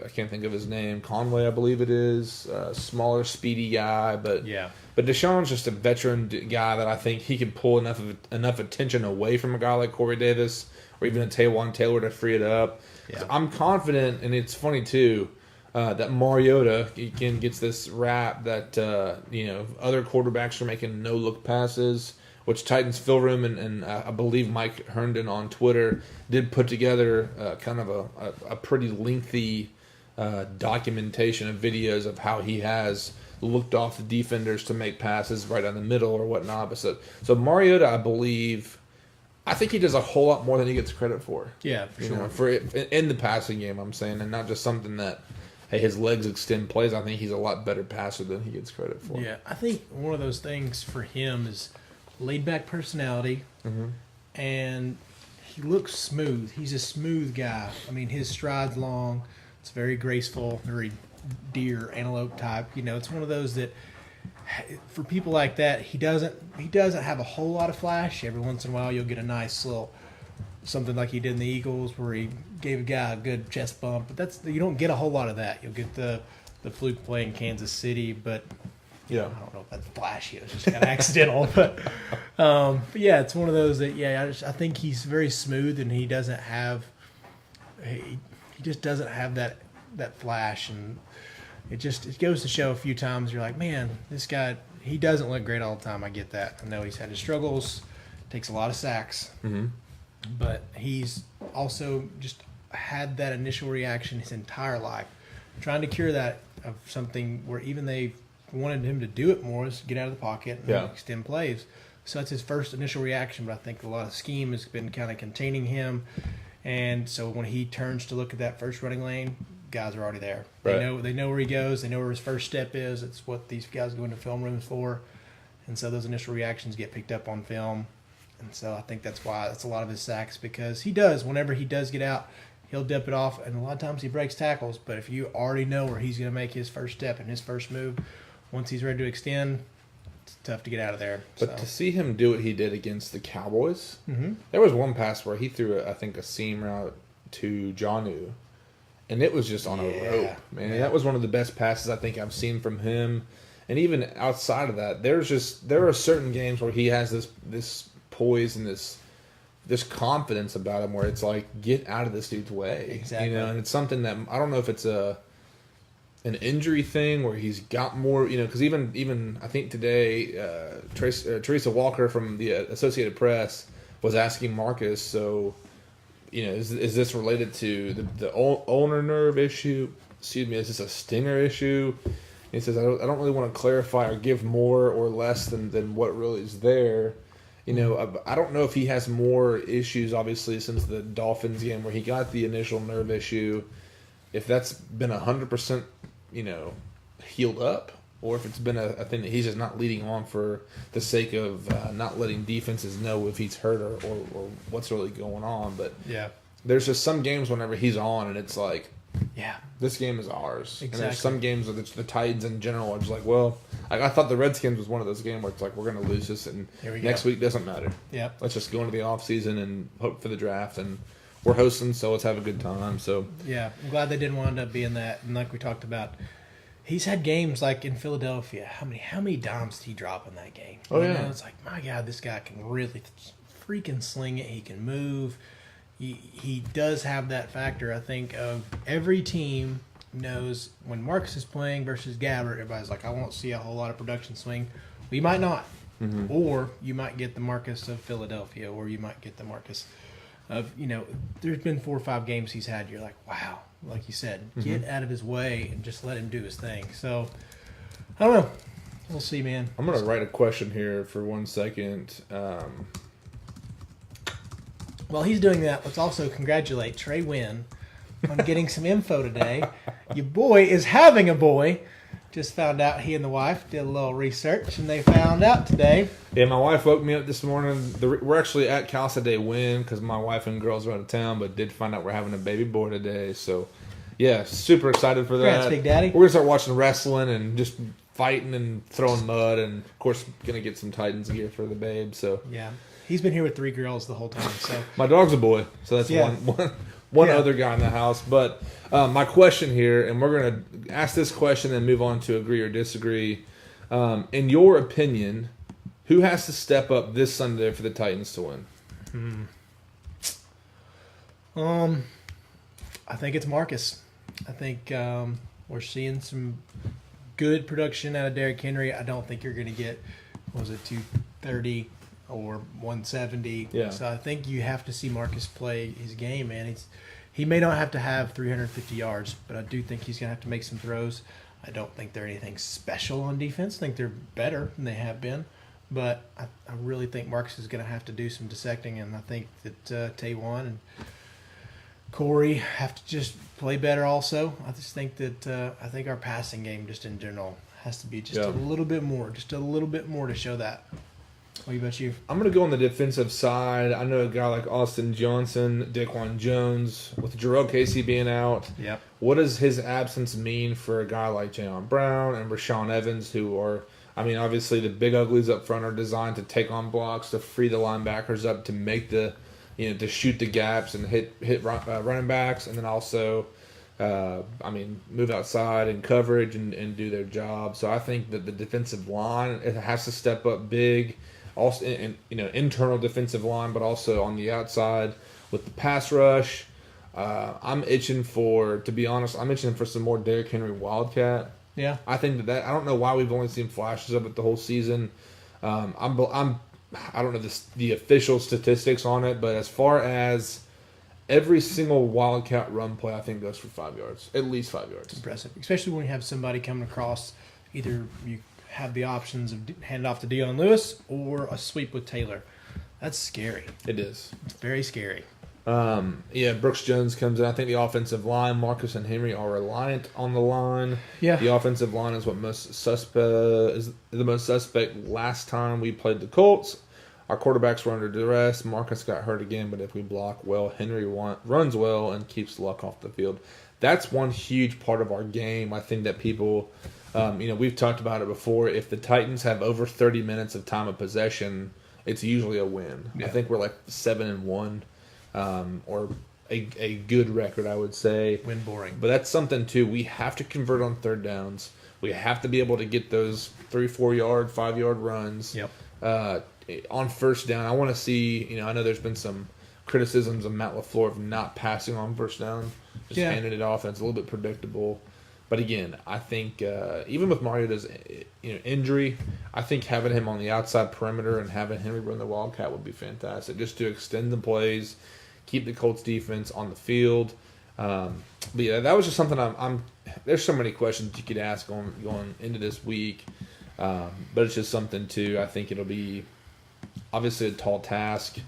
can't think of his name. Conway, I believe it is. Smaller, speedy guy, but Deshaun's just a veteran guy that I think he can pull enough attention away from a guy like Corey Davis or even a Taywan Taylor to free it up. Yeah. I'm confident, and it's funny too. That Mariota again gets this rap that other quarterbacks are making no look passes, which Titans film room and I believe Mike Herndon on Twitter did put together kind of a pretty lengthy documentation of videos of how he has looked off the defenders to make passes right down the middle or whatnot. But so Mariota, I think he does a whole lot more than he gets credit for. Yeah, for sure. In the passing game, I'm saying, and not just something that. Hey, his legs extend plays. I think he's a lot better passer than he gets credit for. Yeah, I think one of those things for him is laid-back personality, and he looks smooth. He's a smooth guy. I mean, his stride's long. It's very graceful, very deer, antelope type. It's one of those that, for people like that, he doesn't have a whole lot of flash. Every once in a while, you'll get a nice little something like he did in the Eagles where he gave a guy a good chest bump. But you don't get a whole lot of that. You'll get the fluke play in Kansas City, but I don't know if that's flashy. It was just kind of accidental. But yeah, it's one of those that I think he's very smooth and he just doesn't have that flash, and it goes to show a few times you're like, man, this guy, he doesn't look great all the time. I get that. I know he's had his struggles, takes a lot of sacks. Mm-hmm. But he's also just had that initial reaction his entire life, trying to cure that of something where even they wanted him to do it more is get out of the pocket and extend plays. So that's his first initial reaction, but I think a lot of scheme has been kind of containing him. And so when he turns to look at that first running lane, guys are already there. Right. They know where he goes. They know where his first step is. It's what these guys go into film rooms for. And so those initial reactions get picked up on film. And so I think that's why it's a lot of his sacks, because whenever he does get out, he'll dip it off, and a lot of times he breaks tackles. But if you already know where he's going to make his first step and his first move, once he's ready to extend, it's tough to get out of there. But to see him do what he did against the Cowboys, there was one pass where he threw, I think, a seam route to Jonnu, and it was just on a rope, man. Yeah. That was one of the best passes I think I've seen from him. And even outside of that, there are certain games where he has this poise and this confidence about him where it's like, get out of this dude's way. Exactly. And it's something that I don't know if it's an injury thing where he's got more, because even I think today Teresa Walker from the Associated Press was asking Marcus, so is this related to the ulnar nerve issue? Excuse me, is this a stinger issue? And he says, I don't really want to clarify or give more or less than what really is there. I don't know if he has more issues, obviously, since the Dolphins game where he got the initial nerve issue, if that's been 100%, healed up, or if it's been a thing that he's just not leading on for the sake of not letting defenses know if he's hurt or what's really going on. But there's just some games whenever he's on and it's like, this game is ours. Exactly. And there's some games where the Titans in general are just like, well, I thought the Redskins was one of those games where it's like, we're going to lose this, and next week doesn't matter. Let's just go into the offseason and hope for the draft, and we're hosting, so let's have a good time. So I'm glad they didn't wind up being that. And like we talked about, he's had games like in Philadelphia. How many dimes did he drop in that game? It's like, my God, this guy can really freaking sling it. He can move. He does have that factor, I think, of every team knows when Marcus is playing versus Gabbert, everybody's like, I won't see a whole lot of production swing. We might not. Or you might get the Marcus of Philadelphia, or you might get the Marcus of, there's been 4 or 5 games he's had. You're like, wow, like you said, get out of his way and just let him do his thing. So, I don't know. We'll see, man. I'm going to write a question here for 1 second. While he's doing that, let's also congratulate Trey Wynn on getting some info today. Your boy is having a boy. Just found out he and the wife did a little research, and they found out today. Yeah, my wife woke me up this morning. We're actually at Cal State Win because my wife and girls are out of town, but did find out we're having a baby boy today. So, yeah, super excited for that. Congrats, Big Daddy. We're going to start watching wrestling and just fighting and throwing mud, and, of course, going to get some Titans gear for the babe. So yeah, he's been here with 3 girls the whole time. So my dog's a boy, so that's one other guy in the house. But my question here, and we're going to ask this question and move on to agree or disagree. In your opinion, who has to step up this Sunday for the Titans to win? I think it's Marcus. I think we're seeing some good production out of Derrick Henry. I don't think you're going to get, 230 or 170. Yeah. So I think you have to see Marcus play his game, man. He may not have to have 350 yards, but I do think he's going to have to make some throws. I don't think they're anything special on defense. I think they're better than they have been. But I really think Marcus is going to have to do some dissecting, and I think that Taywan and Corey have to just play better also. I just think that I think our passing game just in general has to be just a little bit more to show that. What about you? I'm going to go on the defensive side. I know a guy like Austin Johnson, Daquan Jones, with Jarrell Casey being out. Yep. What does his absence mean for a guy like Jayon Brown and Rashawn Evans, who are, obviously the big uglies up front are designed to take on blocks, to free the linebackers up, to make the, to shoot the gaps and hit running backs, and then also, move outside in coverage and do their job. So I think that the defensive line, it has to step up big. Also, internal defensive line, but also on the outside with the pass rush. I'm itching for some more Derrick Henry Wildcat. Yeah, I think that I don't know why we've only seen flashes of it the whole season. I don't know the official statistics on it, but as far as every single Wildcat run play, I think goes for 5 yards, at least 5 yards. Impressive, especially when you have somebody coming across. Either you have the options of hand off to Dion Lewis or a sweep with Taylor. That's scary. It is. It's very scary. Brooks Jones comes in. I think the offensive line, Marcus and Henry are reliant on the line. Yeah. The offensive line is the most suspect. Last time we played the Colts, our quarterbacks were under duress. Marcus got hurt again, but if we block well, Henry runs well and keeps Luck off the field. That's one huge part of our game. I think that people, we've talked about it before. If the Titans have over 30 minutes of time of possession, it's usually a win. Yeah. I think we're like 7-1. Or a good record, I would say. Win boring. But that's something, too. We have to convert on third downs. We have to be able to get those 3-4 yard, 5 yard runs. Yep. On first down, I want to see, I know there's been some criticisms of Matt LaFleur of not passing on first down, just handing it off, and it's a little bit predictable. But again, I think even with Mariota's injury, I think having him on the outside perimeter and having Henry run the Wildcat would be fantastic, just to extend the plays, keep the Colts defense on the field. But yeah, that was just something there's so many questions you could ask going into this week. But it's just something too. I think it'll be obviously a tall task.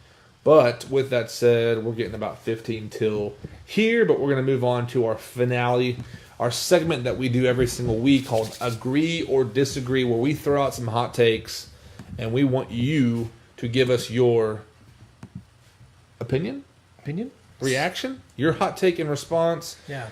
But with that said, we're getting about 15 till here, but we're going to move on to our finale, our segment that we do every single week called Agree or Disagree, where we throw out some hot takes and we want you to give us your opinion, reaction, your hot take and response. Yeah.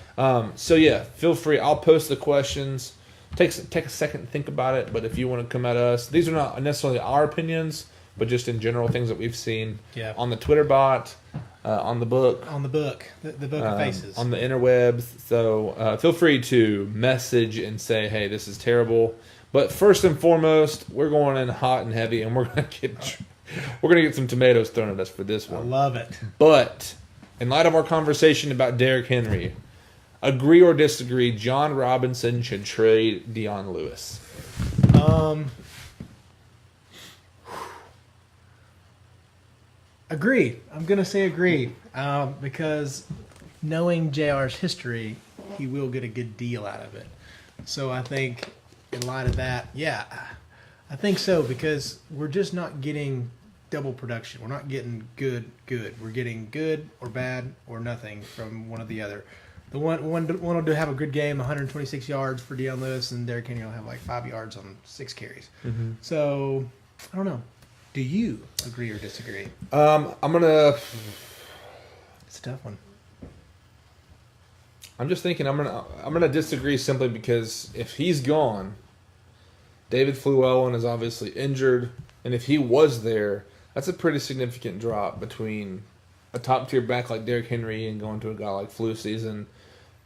So yeah, feel free. I'll post the questions. Take a second to think about it. But if you want to come at us, these are not necessarily our opinions, but just in general things that we've seen on the Twitter bot, on the book, the book of faces, on the interwebs. So feel free to message and say, hey, this is terrible. But first and foremost, we're going in hot and heavy, and we're gonna get some tomatoes thrown at us for this one. I love it. But in light of our conversation about Derrick Henry, agree or disagree, John Robinson should trade Dion Lewis. Agree. I'm going to say agree because knowing JR's history, he will get a good deal out of it. So I think in light of that, yeah, I think so because we're just not getting double production. We're not getting good. We're getting good or bad or nothing from one or the other. The one will have a good game, 126 yards for Dion Lewis, and Derrick Henry will have like 5 yards on 6 carries. Mm-hmm. So I don't know. Do you agree or disagree? I'm gonna. It's a tough one. I'm just thinking I'm gonna disagree simply because if he's gone, David Fluellen is obviously injured, and if he was there, that's a pretty significant drop between a top tier back like Derrick Henry and going to a guy like Flu Season,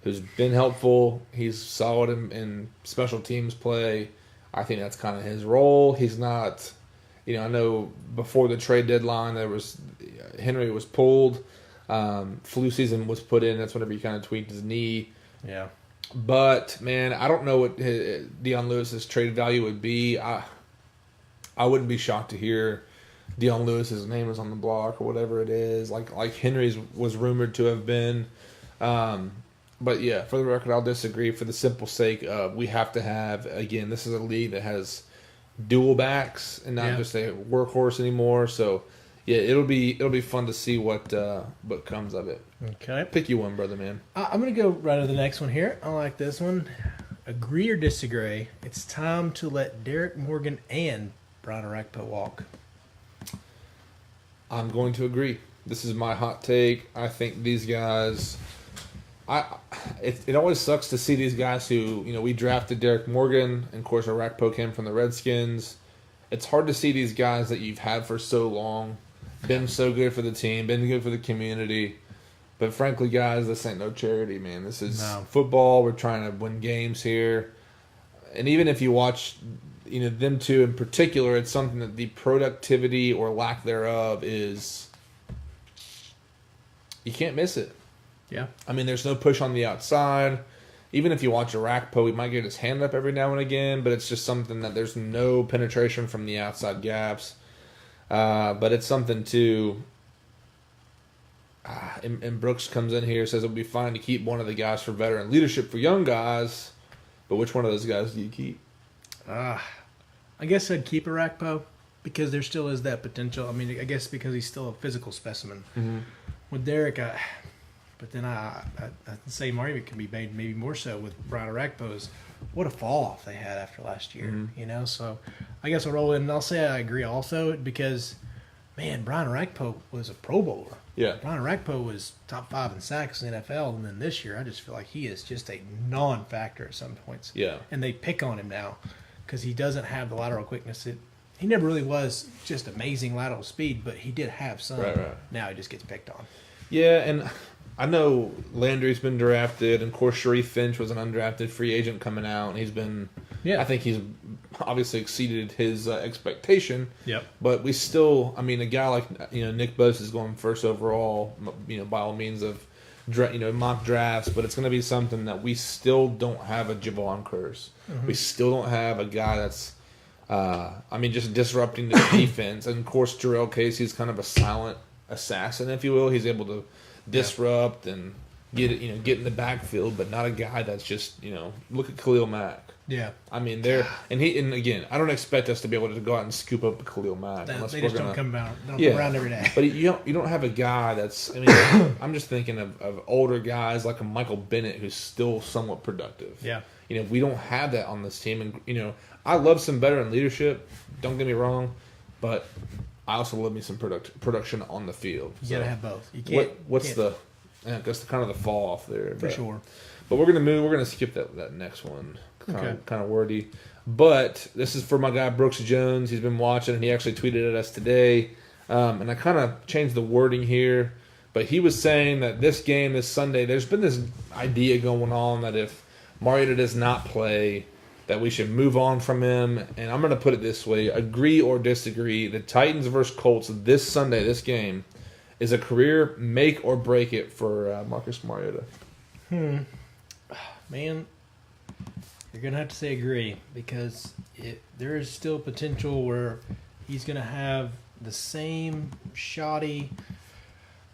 who's been helpful. He's solid in special teams play. I think that's kind of his role. He's not. I know before the trade deadline, Henry was pulled. Flu season was put in. That's whenever he kind of tweaked his knee. Yeah. But, man, I don't know what Dion Lewis's trade value would be. I wouldn't be shocked to hear Dion Lewis's name is on the block or whatever it is. Like Henry's was rumored to have been. But, yeah, for the record, I'll disagree for the simple sake of we have to have, again, this is a league that has dual backs and not just a workhorse anymore. So yeah, it'll be fun to see what comes of it. Okay, pick you one, brother man. I'm gonna go right to the next one here. I like this one. Agree or disagree? It's time to let Derek Morgan and Brian Orakpo walk. I'm going to agree. This is my hot take. I think these guys. It always sucks to see these guys who, we drafted Derek Morgan, and of course Orakpo came from the Redskins. It's hard to see these guys that you've had for so long, been so good for the team, been good for the community. But frankly, guys, this ain't no charity, man. This is football. We're trying to win games here. And even if you watch, them two in particular, it's something that the productivity or lack thereof is, you can't miss it. Yeah. I mean, there's no push on the outside. Even if you watch Orakpo, he might get his hand up every now and again, but it's just something that there's no penetration from the outside gaps. But it's something to... and Brooks comes in here, says it would be fine to keep one of the guys for veteran leadership for young guys, but which one of those guys do you keep? I guess I'd keep Orakpo because there still is that potential. I mean, I guess because he's still a physical specimen. Mm-hmm. With Derek... But then the same argument can be made maybe more so with Brian Orakpo's. What a fall off they had after last year, mm-hmm. So I guess I'll roll in and I'll say I agree also because, man, Brian Orakpo was a Pro Bowler. Yeah. Brian Orakpo was top 5 in sacks in the NFL, and then this year I just feel like he is just a non-factor at some points. Yeah. And they pick on him now because he doesn't have the lateral quickness. He never really was just amazing lateral speed, but he did have some. Right. Now he just gets picked on. Yeah, and I know Landry's been drafted, and of course Sharif Finch was an undrafted free agent coming out, and he's been. Yeah. I think he's obviously exceeded his expectation. Yep. But we still, a guy like Nick Bosa is going first overall. By all means of, mock drafts, but it's going to be something that we still don't have a Javon Curse. Mm-hmm. We still don't have a guy that's, just disrupting the defense. And of course Jarrell Casey's kind of a silent assassin, if you will. He's able to disrupt and get in the backfield, but not a guy that's just look at Khalil Mack. Yeah, and again, I don't expect us to be able to go out and scoop up a Khalil Mack unless they just don't come around every day. But you don't have a guy that's. I'm just thinking of older guys like a Michael Bennett who's still somewhat productive. Yeah, we don't have that on this team, and I love some veteran leadership. Don't get me wrong, but I also love me some production on the field. You gotta have both. You can't. That's kind of the fall off there for sure. But we're gonna skip that next one. Kind of wordy. But this is for my guy Brooks Jones. He's been watching, and he actually tweeted at us today. And I kind of changed the wording here, but he was saying that this game, this Sunday, there's been this idea going on that if Mariota does not play, that we should move on from him. And I'm going to put it this way, agree or disagree, the Titans versus Colts this Sunday, this game, is a career make or break it for Marcus Mariota. man, you're going to have to say agree because there is still potential where he's going to have the same shoddy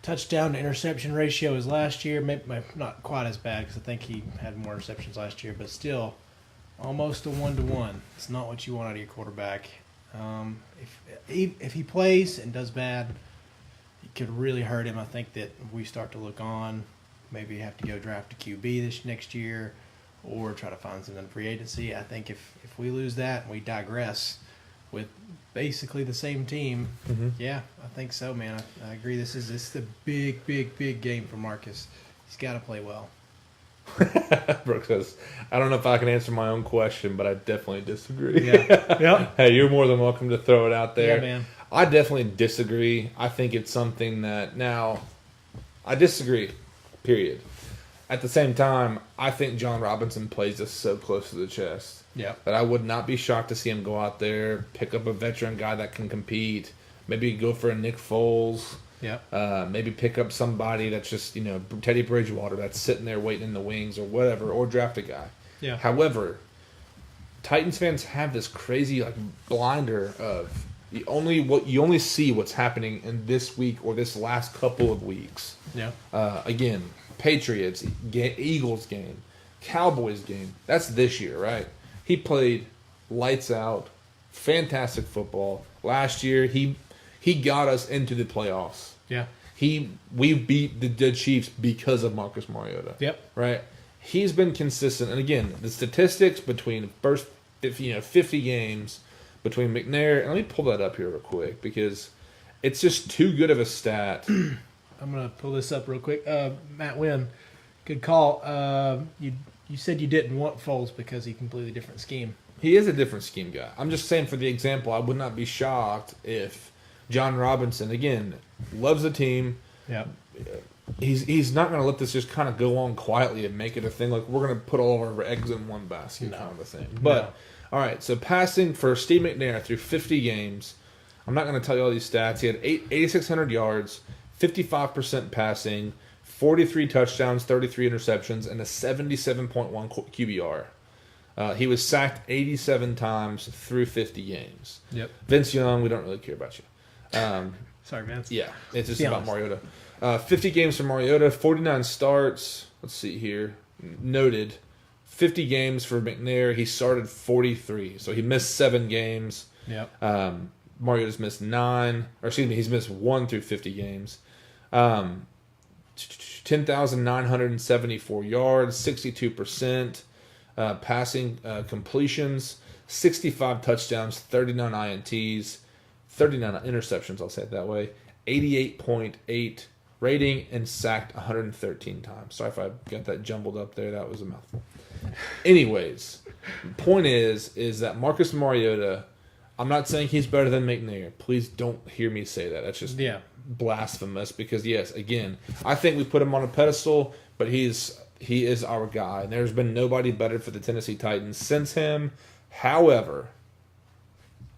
touchdown to interception ratio as last year. Maybe not quite as bad because I think he had more interceptions last year, but still almost a 1-to-1. It's not what you want out of your quarterback. If he plays and does bad, it could really hurt him. I think that if we start to look on, maybe have to go draft a QB next year or try to find something in free agency. I think if we lose that and we digress with basically the same team, yeah, I think so, man. I agree. This is a big game for Marcus. He's got to play well. Brooks says, I don't know if I can answer my own question, but I definitely disagree. Yeah. Yep. Hey, you're more than welcome to throw it out there. Yeah, man. I definitely disagree. I think it's something that I disagree, period. At the same time, I think John Robinson plays us so close to the chest that I would not be shocked to see him go out there, pick up a veteran guy that can compete, maybe go for a Nick Foles. Yeah. Maybe pick up somebody that's just, Teddy Bridgewater that's sitting there waiting in the wings or whatever, or draft a guy. Yeah. However, Titans fans have this crazy blinder of you only see what's happening in this week or this last couple of weeks. Yeah. Again, Patriots, Eagles game, Cowboys game. That's this year, right? He played lights out, fantastic football. Last year, he got us into the playoffs. Yeah. We beat the Chiefs because of Marcus Mariota. Yep. Right? He's been consistent. And again, the statistics between the first 50 games between McNair, and let me pull that up here real quick because it's just too good of a stat. I'm going to pull this up real quick. Matt Wynn, good call. You said you didn't want Foles because he completely different scheme. He is a different scheme guy. I'm just saying for the example, I would not be shocked if John Robinson, again, loves the team. Yeah. He's not going to let this just kind of go on quietly and make it a thing. Like, we're going to put all of our eggs in one basket kind of a thing. But, all right, so passing for Steve McNair through 50 games, I'm not going to tell you all these stats. He had 8,600 yards, 55% passing, 43 touchdowns, 33 interceptions, and a 77.1 QBR. He was sacked 87 times through 50 games. Yep. Vince Young, we don't really care about you. Sorry, Vince. Yeah, it's just about Mariota. 50 games for Mariota, 49 starts. Let's see here. Noted. 50 games for McNair. He started 43, so he missed 7 games. Yep. Mariota's missed 9, or excuse me, he's missed 1 through 50 games. 10,974 yards, 62% passing completions, 65 touchdowns, 39 INTs, 39 interceptions, I'll say it that way, 88.8 rating, and sacked 113 times. Sorry if I got that jumbled up there. That was a mouthful. Anyways, the point is that Marcus Mariota, I'm not saying he's better than McNair. Please don't hear me say that. That's just blasphemous because, yes, again, I think we put him on a pedestal, but he is our guy. And there's been nobody better for the Tennessee Titans since him. However,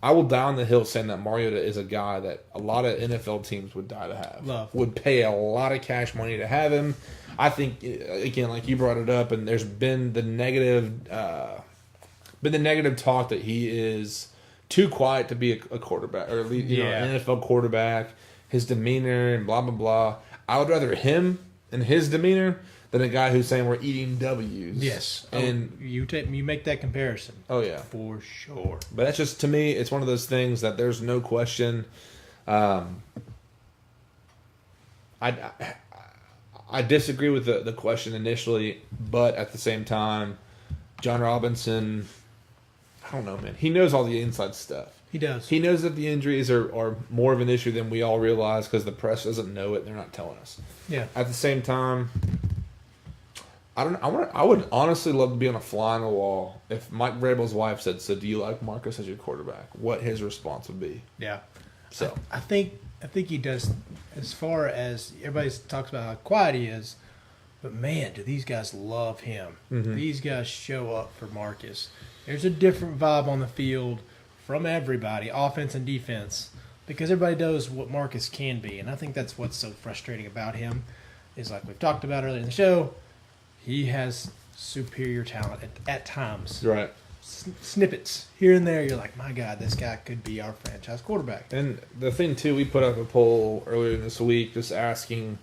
I will die on the hill saying that Mariota is a guy that a lot of NFL teams would die to have. Would pay a lot of cash money to have him. I think, again, like you brought it up, and there's been the negative talk that he is too quiet to be a quarterback, or an NFL quarterback. His demeanor and blah blah blah. I would rather him and his demeanor than a guy who's saying we're eating W's. Yes, and you make that comparison. Oh yeah, for sure. But that's just, to me, it's one of those things that there's no question. I disagree with the question initially, but at the same time, John Robinson, I don't know, man. He knows all the inside stuff. He does. He knows that the injuries are more of an issue than we all realize because the press doesn't know it. They're not telling us. Yeah. At the same time, I would honestly love to be on a fly on the wall if Mike Vrabel's wife said, "So do you like Marcus as your quarterback?" What his response would be. Yeah. So I think he does. As far as everybody talks about how quiet he is, but man, do these guys love him? Mm-hmm. These guys show up for Marcus. There's a different vibe on the field from everybody, offense and defense, because everybody knows what Marcus can be, and I think that's what's so frustrating about him. Is like we've talked about earlier in the show, he has superior talent at times. Right. Snippets here and there. You're like, my God, this guy could be our franchise quarterback. And the thing, too, we put up a poll earlier this week just asking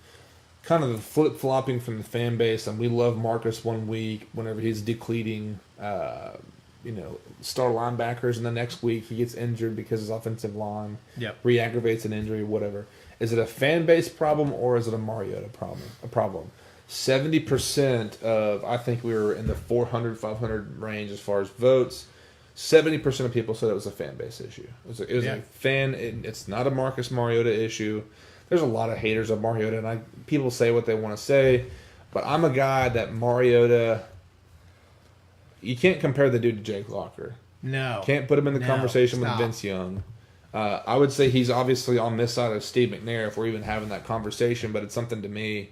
kind of the flip-flopping from the fan base. And we love Marcus one week whenever he's depleting, star linebackers. And the next week he gets injured because his offensive line re-aggravates an injury, whatever. Is it a fan base problem or is it a Mariota problem? 70% of, I think we were in the 400, 500 range as far as votes. 70% of people said it was a fan base issue. It was a fan. It's not a Marcus Mariota issue. There's a lot of haters of Mariota, and people say what they want to say. But I'm a guy that Mariota, you can't compare the dude to Jake Locker. No. Can't put him in the conversation stop. with Vince Young. I would say he's obviously on this side of Steve McNair if we're even having that conversation, but it's something to me.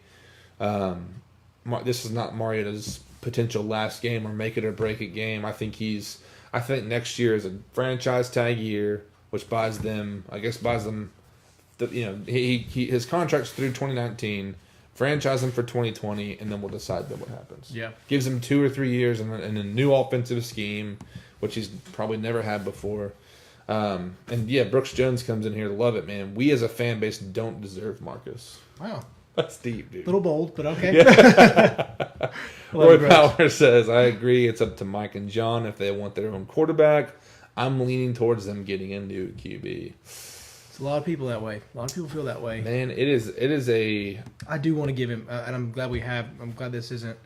This is not Mariota's potential last game or make it or break it game. I think next year is a franchise tag year, which buys them. His contract's through 2019. Franchise him for 2020, and then we'll decide then what happens. Yeah, gives him 2 or 3 years in a new offensive scheme, which he's probably never had before. Brooks Jones comes in here to love it, man. We as a fan base don't deserve Marcus. Wow. That's deep, dude. A little bold, but okay. Yeah. Roy Power says, I agree. It's up to Mike and John if they want their own quarterback. I'm leaning towards them getting into QB. It's a lot of people that way. A lot of people feel that way. Man, it is a... I do want to give him, and I'm glad this isn't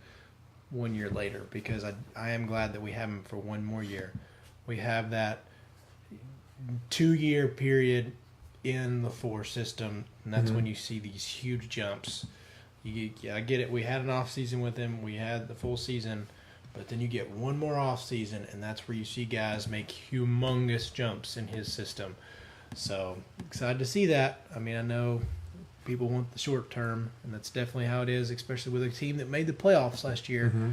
1 year later, because I am glad that we have him for one more year. We have that 2-year period in the 4 system, and that's when you see these huge jumps. I get it. We had an off season with him. We had the full season, but then you get one more off season, and that's where you see guys make humongous jumps in his system. So excited to see that. I mean, I know people want the short term, and that's definitely how it is, especially with a team that made the playoffs last year. Mm-hmm.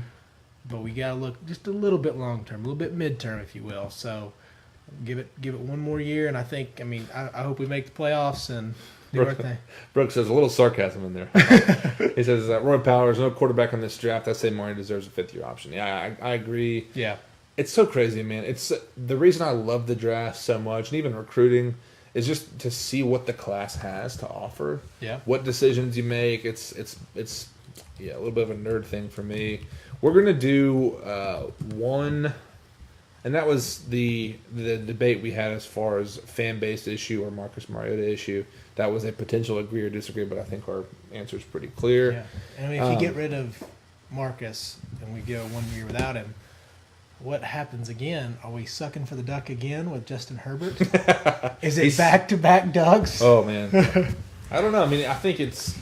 But we got to look just a little bit long term, a little bit midterm, if you will. So give it one more year, and I hope we make the playoffs and do our thing. Brooks says a little sarcasm in there. He says Roy Powers, no quarterback on this draft. I say Mario deserves a 5th-year option. Yeah, I agree. Yeah, it's so crazy, man. It's the reason I love the draft so much, and even recruiting, is just to see what the class has to offer. Yeah, what decisions you make. It's a little bit of a nerd thing for me. We're gonna do one. And that was the debate we had as far as fan-based issue or Marcus Mariota issue. That was a potential agree or disagree, but I think our answer is pretty clear. Yeah. And if you get rid of Marcus and we go 1 year without him, what happens again? Are we sucking for the duck again with Justin Herbert? Is it back-to-back ducks? Oh, man. I don't know. I mean, I think it's...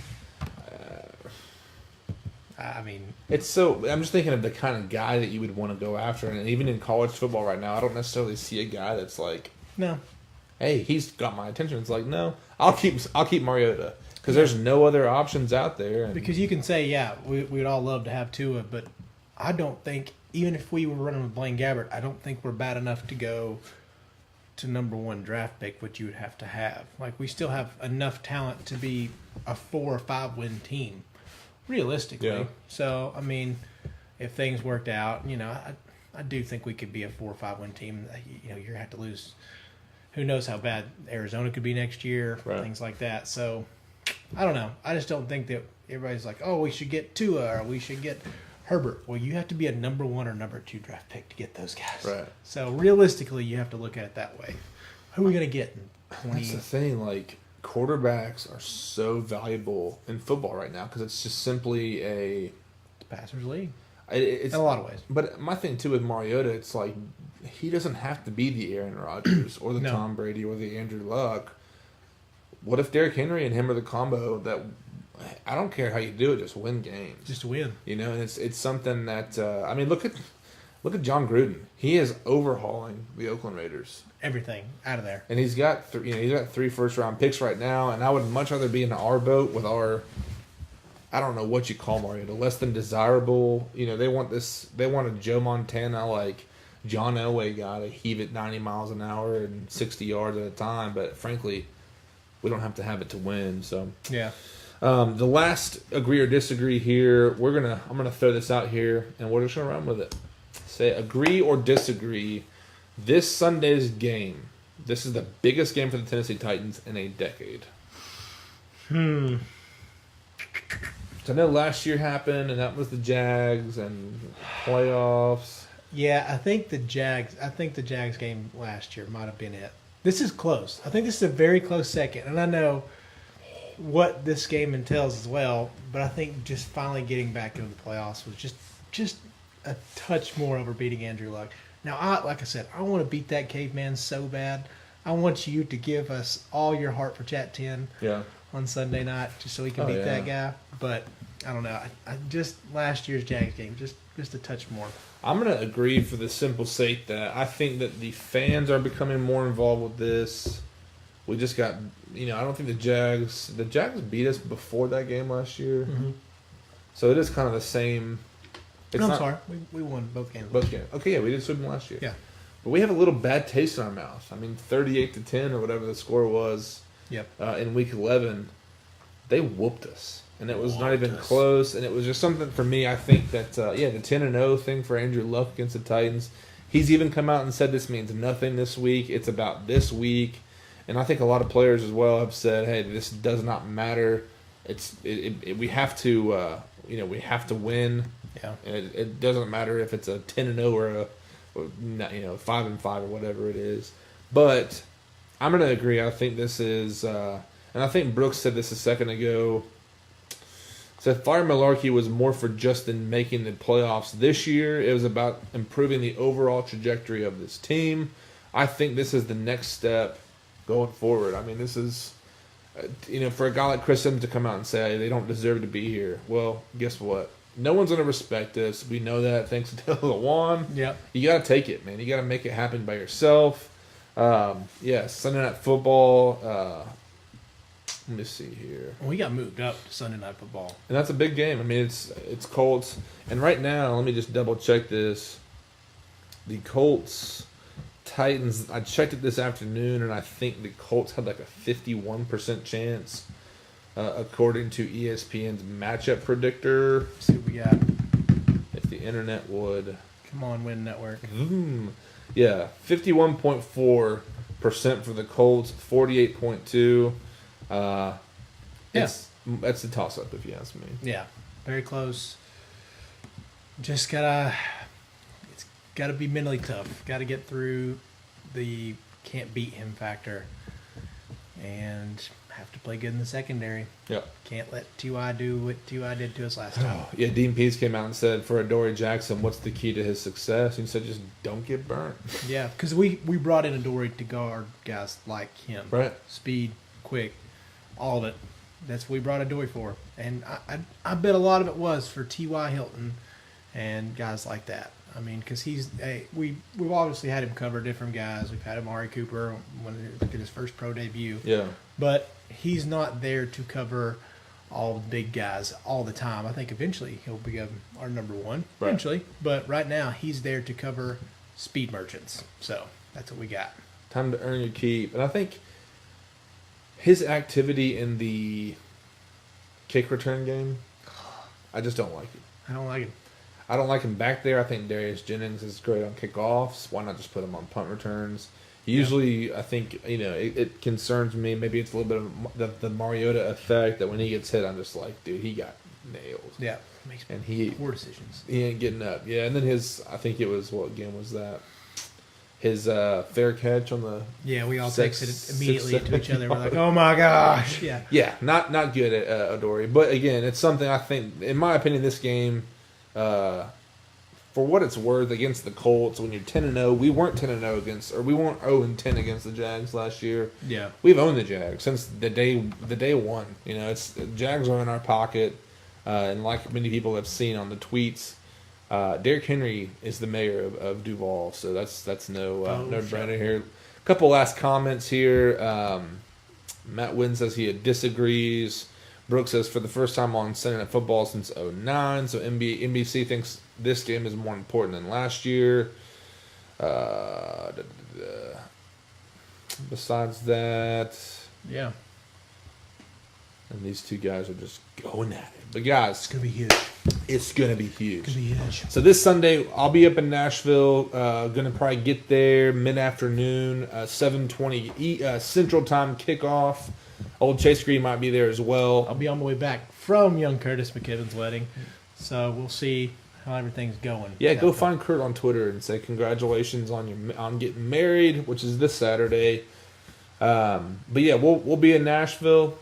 it's so. I'm just thinking of the kind of guy that you would want to go after, and even in college football right now, I don't necessarily see a guy that's like, no, hey, he's got my attention. It's like, no, I'll keep Mariota because there's no other options out there. And because you can say, we'd all love to have Tua, but I don't think even if we were running with Blaine Gabbert, I don't think we're bad enough to go to number 1 draft pick, what you would have to have. Like, we still have enough talent to be a 4 or 5 win team. Realistically. Yeah. So, I mean, if things worked out, I do think we could be a 4 or 5 win team. You're going to have to lose. Who knows how bad Arizona could be next year, right. Things like that. So, I don't know. I just don't think that everybody's like, oh, we should get Tua or we should get Herbert. Well, you have to be a number 1 or number 2 draft pick to get those guys. Right. So, realistically, you have to look at it that way. Who are we going to get in 20? That's the thing, like, quarterbacks are so valuable in football right now because it's just simply a passer's league. It's in a lot of ways. But my thing too with Mariota, it's like he doesn't have to be the Aaron Rodgers or the Tom Brady or the Andrew Luck. What if Derrick Henry and him are the combo that I don't care how you do it, just win games, just win. And it's something that look at John Gruden. He is overhauling the Oakland Raiders. Everything out of there, and he's got 3 first-round picks right now. And I would much rather be in our boat with our, I don't know what you call Mariota, less than desirable. They want a Joe Montana like John Elway guy to heave it 90 miles an hour and 60 yards at a time. But frankly, we don't have to have it to win. So yeah. The last agree or disagree here, I'm gonna throw this out here, and we're just gonna run with it. Say agree or disagree. This Sunday's game. This is the biggest game for the Tennessee Titans in a decade. So I know last year happened, and that was the Jags and playoffs. Yeah, I think the Jags game last year might have been it. This is close. I think this is a very close second, and I know what this game entails as well. But I think just finally getting back into the playoffs was just a touch more over beating Andrew Luck. Now, like I said, I want to beat that caveman so bad. I want you to give us all your heart for Chat 10 on Sunday night, just so we can beat that guy. But I don't know. I just last year's Jags game, just a touch more. I'm going to agree for the simple sake that I think that the fans are becoming more involved with this. We just got, I don't think the Jags beat us before that game last year. Mm-hmm. So it is kind of the same. Sorry. We won both games. Both games. Okay, yeah, we did sweep them last year. Yeah. But we have a little bad taste in our mouth. I mean, 38-10 or whatever the score was in Week 11, they whooped us. And it was not even close. And it was just something for me, I think that, the 10-0 thing for Andrew Luck against the Titans, he's even come out and said this means nothing this week. It's about this week. And I think a lot of players as well have said, hey, this does not matter. We have to, we have to win. Yeah. And it doesn't matter if it's a 10-0 or a 5-5 or whatever it is. But I'm going to agree. I think this is, and I think Brooks said this a second ago. Said Fire Malarkey was more for Justin making the playoffs this year. It was about improving the overall trajectory of this team. I think this is the next step going forward. I mean, this is, for a guy like Chris Sims to come out and say they don't deserve to be here. Well, guess what? No one's going to respect us. We know that thanks to Taylor Lewan. Yeah. You got to take it, man. You got to make it happen by yourself. Sunday Night Football. Let me see here. We got moved up to Sunday Night Football. And that's a big game. I mean, it's Colts. And right now, let me just double check this. The Colts, Titans, I checked it this afternoon, and I think the Colts had like a 51% chance. According to ESPN's matchup predictor. Let's see what we got. If the internet would. Come on, Win Network. Yeah, 51.4% for the Colts, 48.2%. That's a toss-up if you ask me. Yeah, very close. It's gotta be mentally tough. Got to get through the can't beat him factor, and have to play good in the secondary. Yeah. Can't let T.Y. do what T.Y. did to us last time. Yeah, Dean Pease came out and said, for Adoree Jackson, what's the key to his success? He said, just don't get burnt. Yeah, because we brought in Adoree to guard guys like him. Right. Speed, quick, all of it. That's what we brought Adoree for. And I bet a lot of it was for T.Y. Hilton and guys like that. I mean, because we've obviously had him cover different guys. We've had Amari Cooper when he did his first pro debut. Yeah. But he's not there to cover all the big guys all the time. I think eventually he'll become our number one, eventually. But right now he's there to cover speed merchants. So that's what we got. Time to earn your keep. And I think his activity in the kick return game, I just don't like it. I don't like it. I don't like him back there. I think Darius Jennings is great on kickoffs. Why not just put him on punt returns? Usually, I think, it concerns me. Maybe it's a little bit of the Mariota effect that when he gets hit, I'm just like, dude, he got nailed. Yeah. Makes poor decisions. He ain't getting up. Yeah, and then I think it was, what game was that? His fair catch on the... Yeah, we all texted it immediately to each other. We're like, oh my gosh. Yeah. Yeah, not good at Adoree. But again, it's something I think, in my opinion, this game... for what it's worth, against the Colts, when you're 10-0, we weren't 10-0 against, or we weren't 0-10 against the Jags last year. Yeah, we've owned the Jags since the day one. It's Jags are in our pocket, and like many people have seen on the tweets, Derrick Henry is the mayor of Duval, so that's no brainer here. A couple last comments here. Matt Wynn says he disagrees. Brooks says, for the first time on Sunday Night Football since 2009, so NBC thinks this game is more important than last year. Besides that... Yeah. And these two guys are just going at it. But guys, It's gonna be huge. it's gonna be huge. It's gonna be huge. So this Sunday, I'll be up in Nashville. Gonna probably get there mid-afternoon, 7:20 Central Time kickoff. Old Chase Green might be there as well. I'll be on my way back from young Curtis McKibben's wedding, so we'll see how everything's going. Yeah, go find Kurt on Twitter and say congratulations on getting married, which is this Saturday. But yeah, we'll be in Nashville.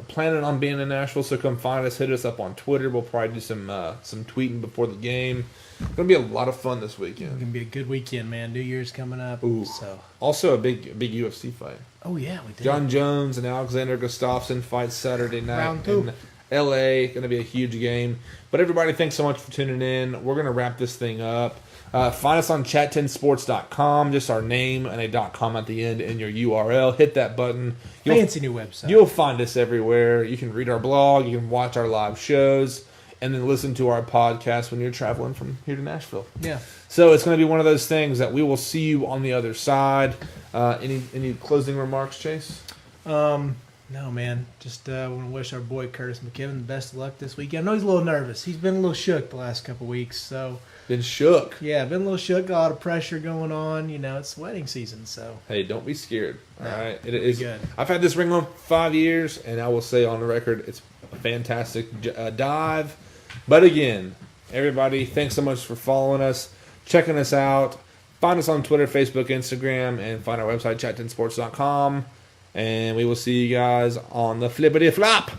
Planning on being in Nashville, so come find us. Hit us up on Twitter. We'll probably do some tweeting before the game. It's gonna be a lot of fun this It's weekend. gonna be a good weekend, man. New Year's coming up. Ooh. So. Also, a big UFC fight. Oh yeah, we did. John Jones and Alexander Gustafsson fight Saturday night Round 2. in L.A. Going to be a huge game. But everybody, thanks so much for tuning in. We're going to wrap this thing up. Find us on chat10sports.com, just our name and a .com at the end in your URL. Hit that button. Fancy new website. You'll find us everywhere. You can read our blog. You can watch our live shows. And then listen to our podcast when you're traveling from here to Nashville. Yeah. So it's going to be one of those things that we will see you on the other side. Any closing remarks, Chase? No, man. Just want to wish our boy Curtis McKibben the best of luck this weekend. I know he's a little nervous. He's been a little shook the last couple weeks. So Been shook. yeah, been a little shook. Got a lot of pressure going on. You know, it's wedding season, so Hey, don't be scared. All No, right, it it'll be is good. I've had this ring on 5 years, and I will say on the record, it's a fantastic dive. But again, everybody, thanks so much for following us, checking us out. Find us on Twitter, Facebook, Instagram, and find our website, chat10sports.com. And we will see you guys on the flippity flop.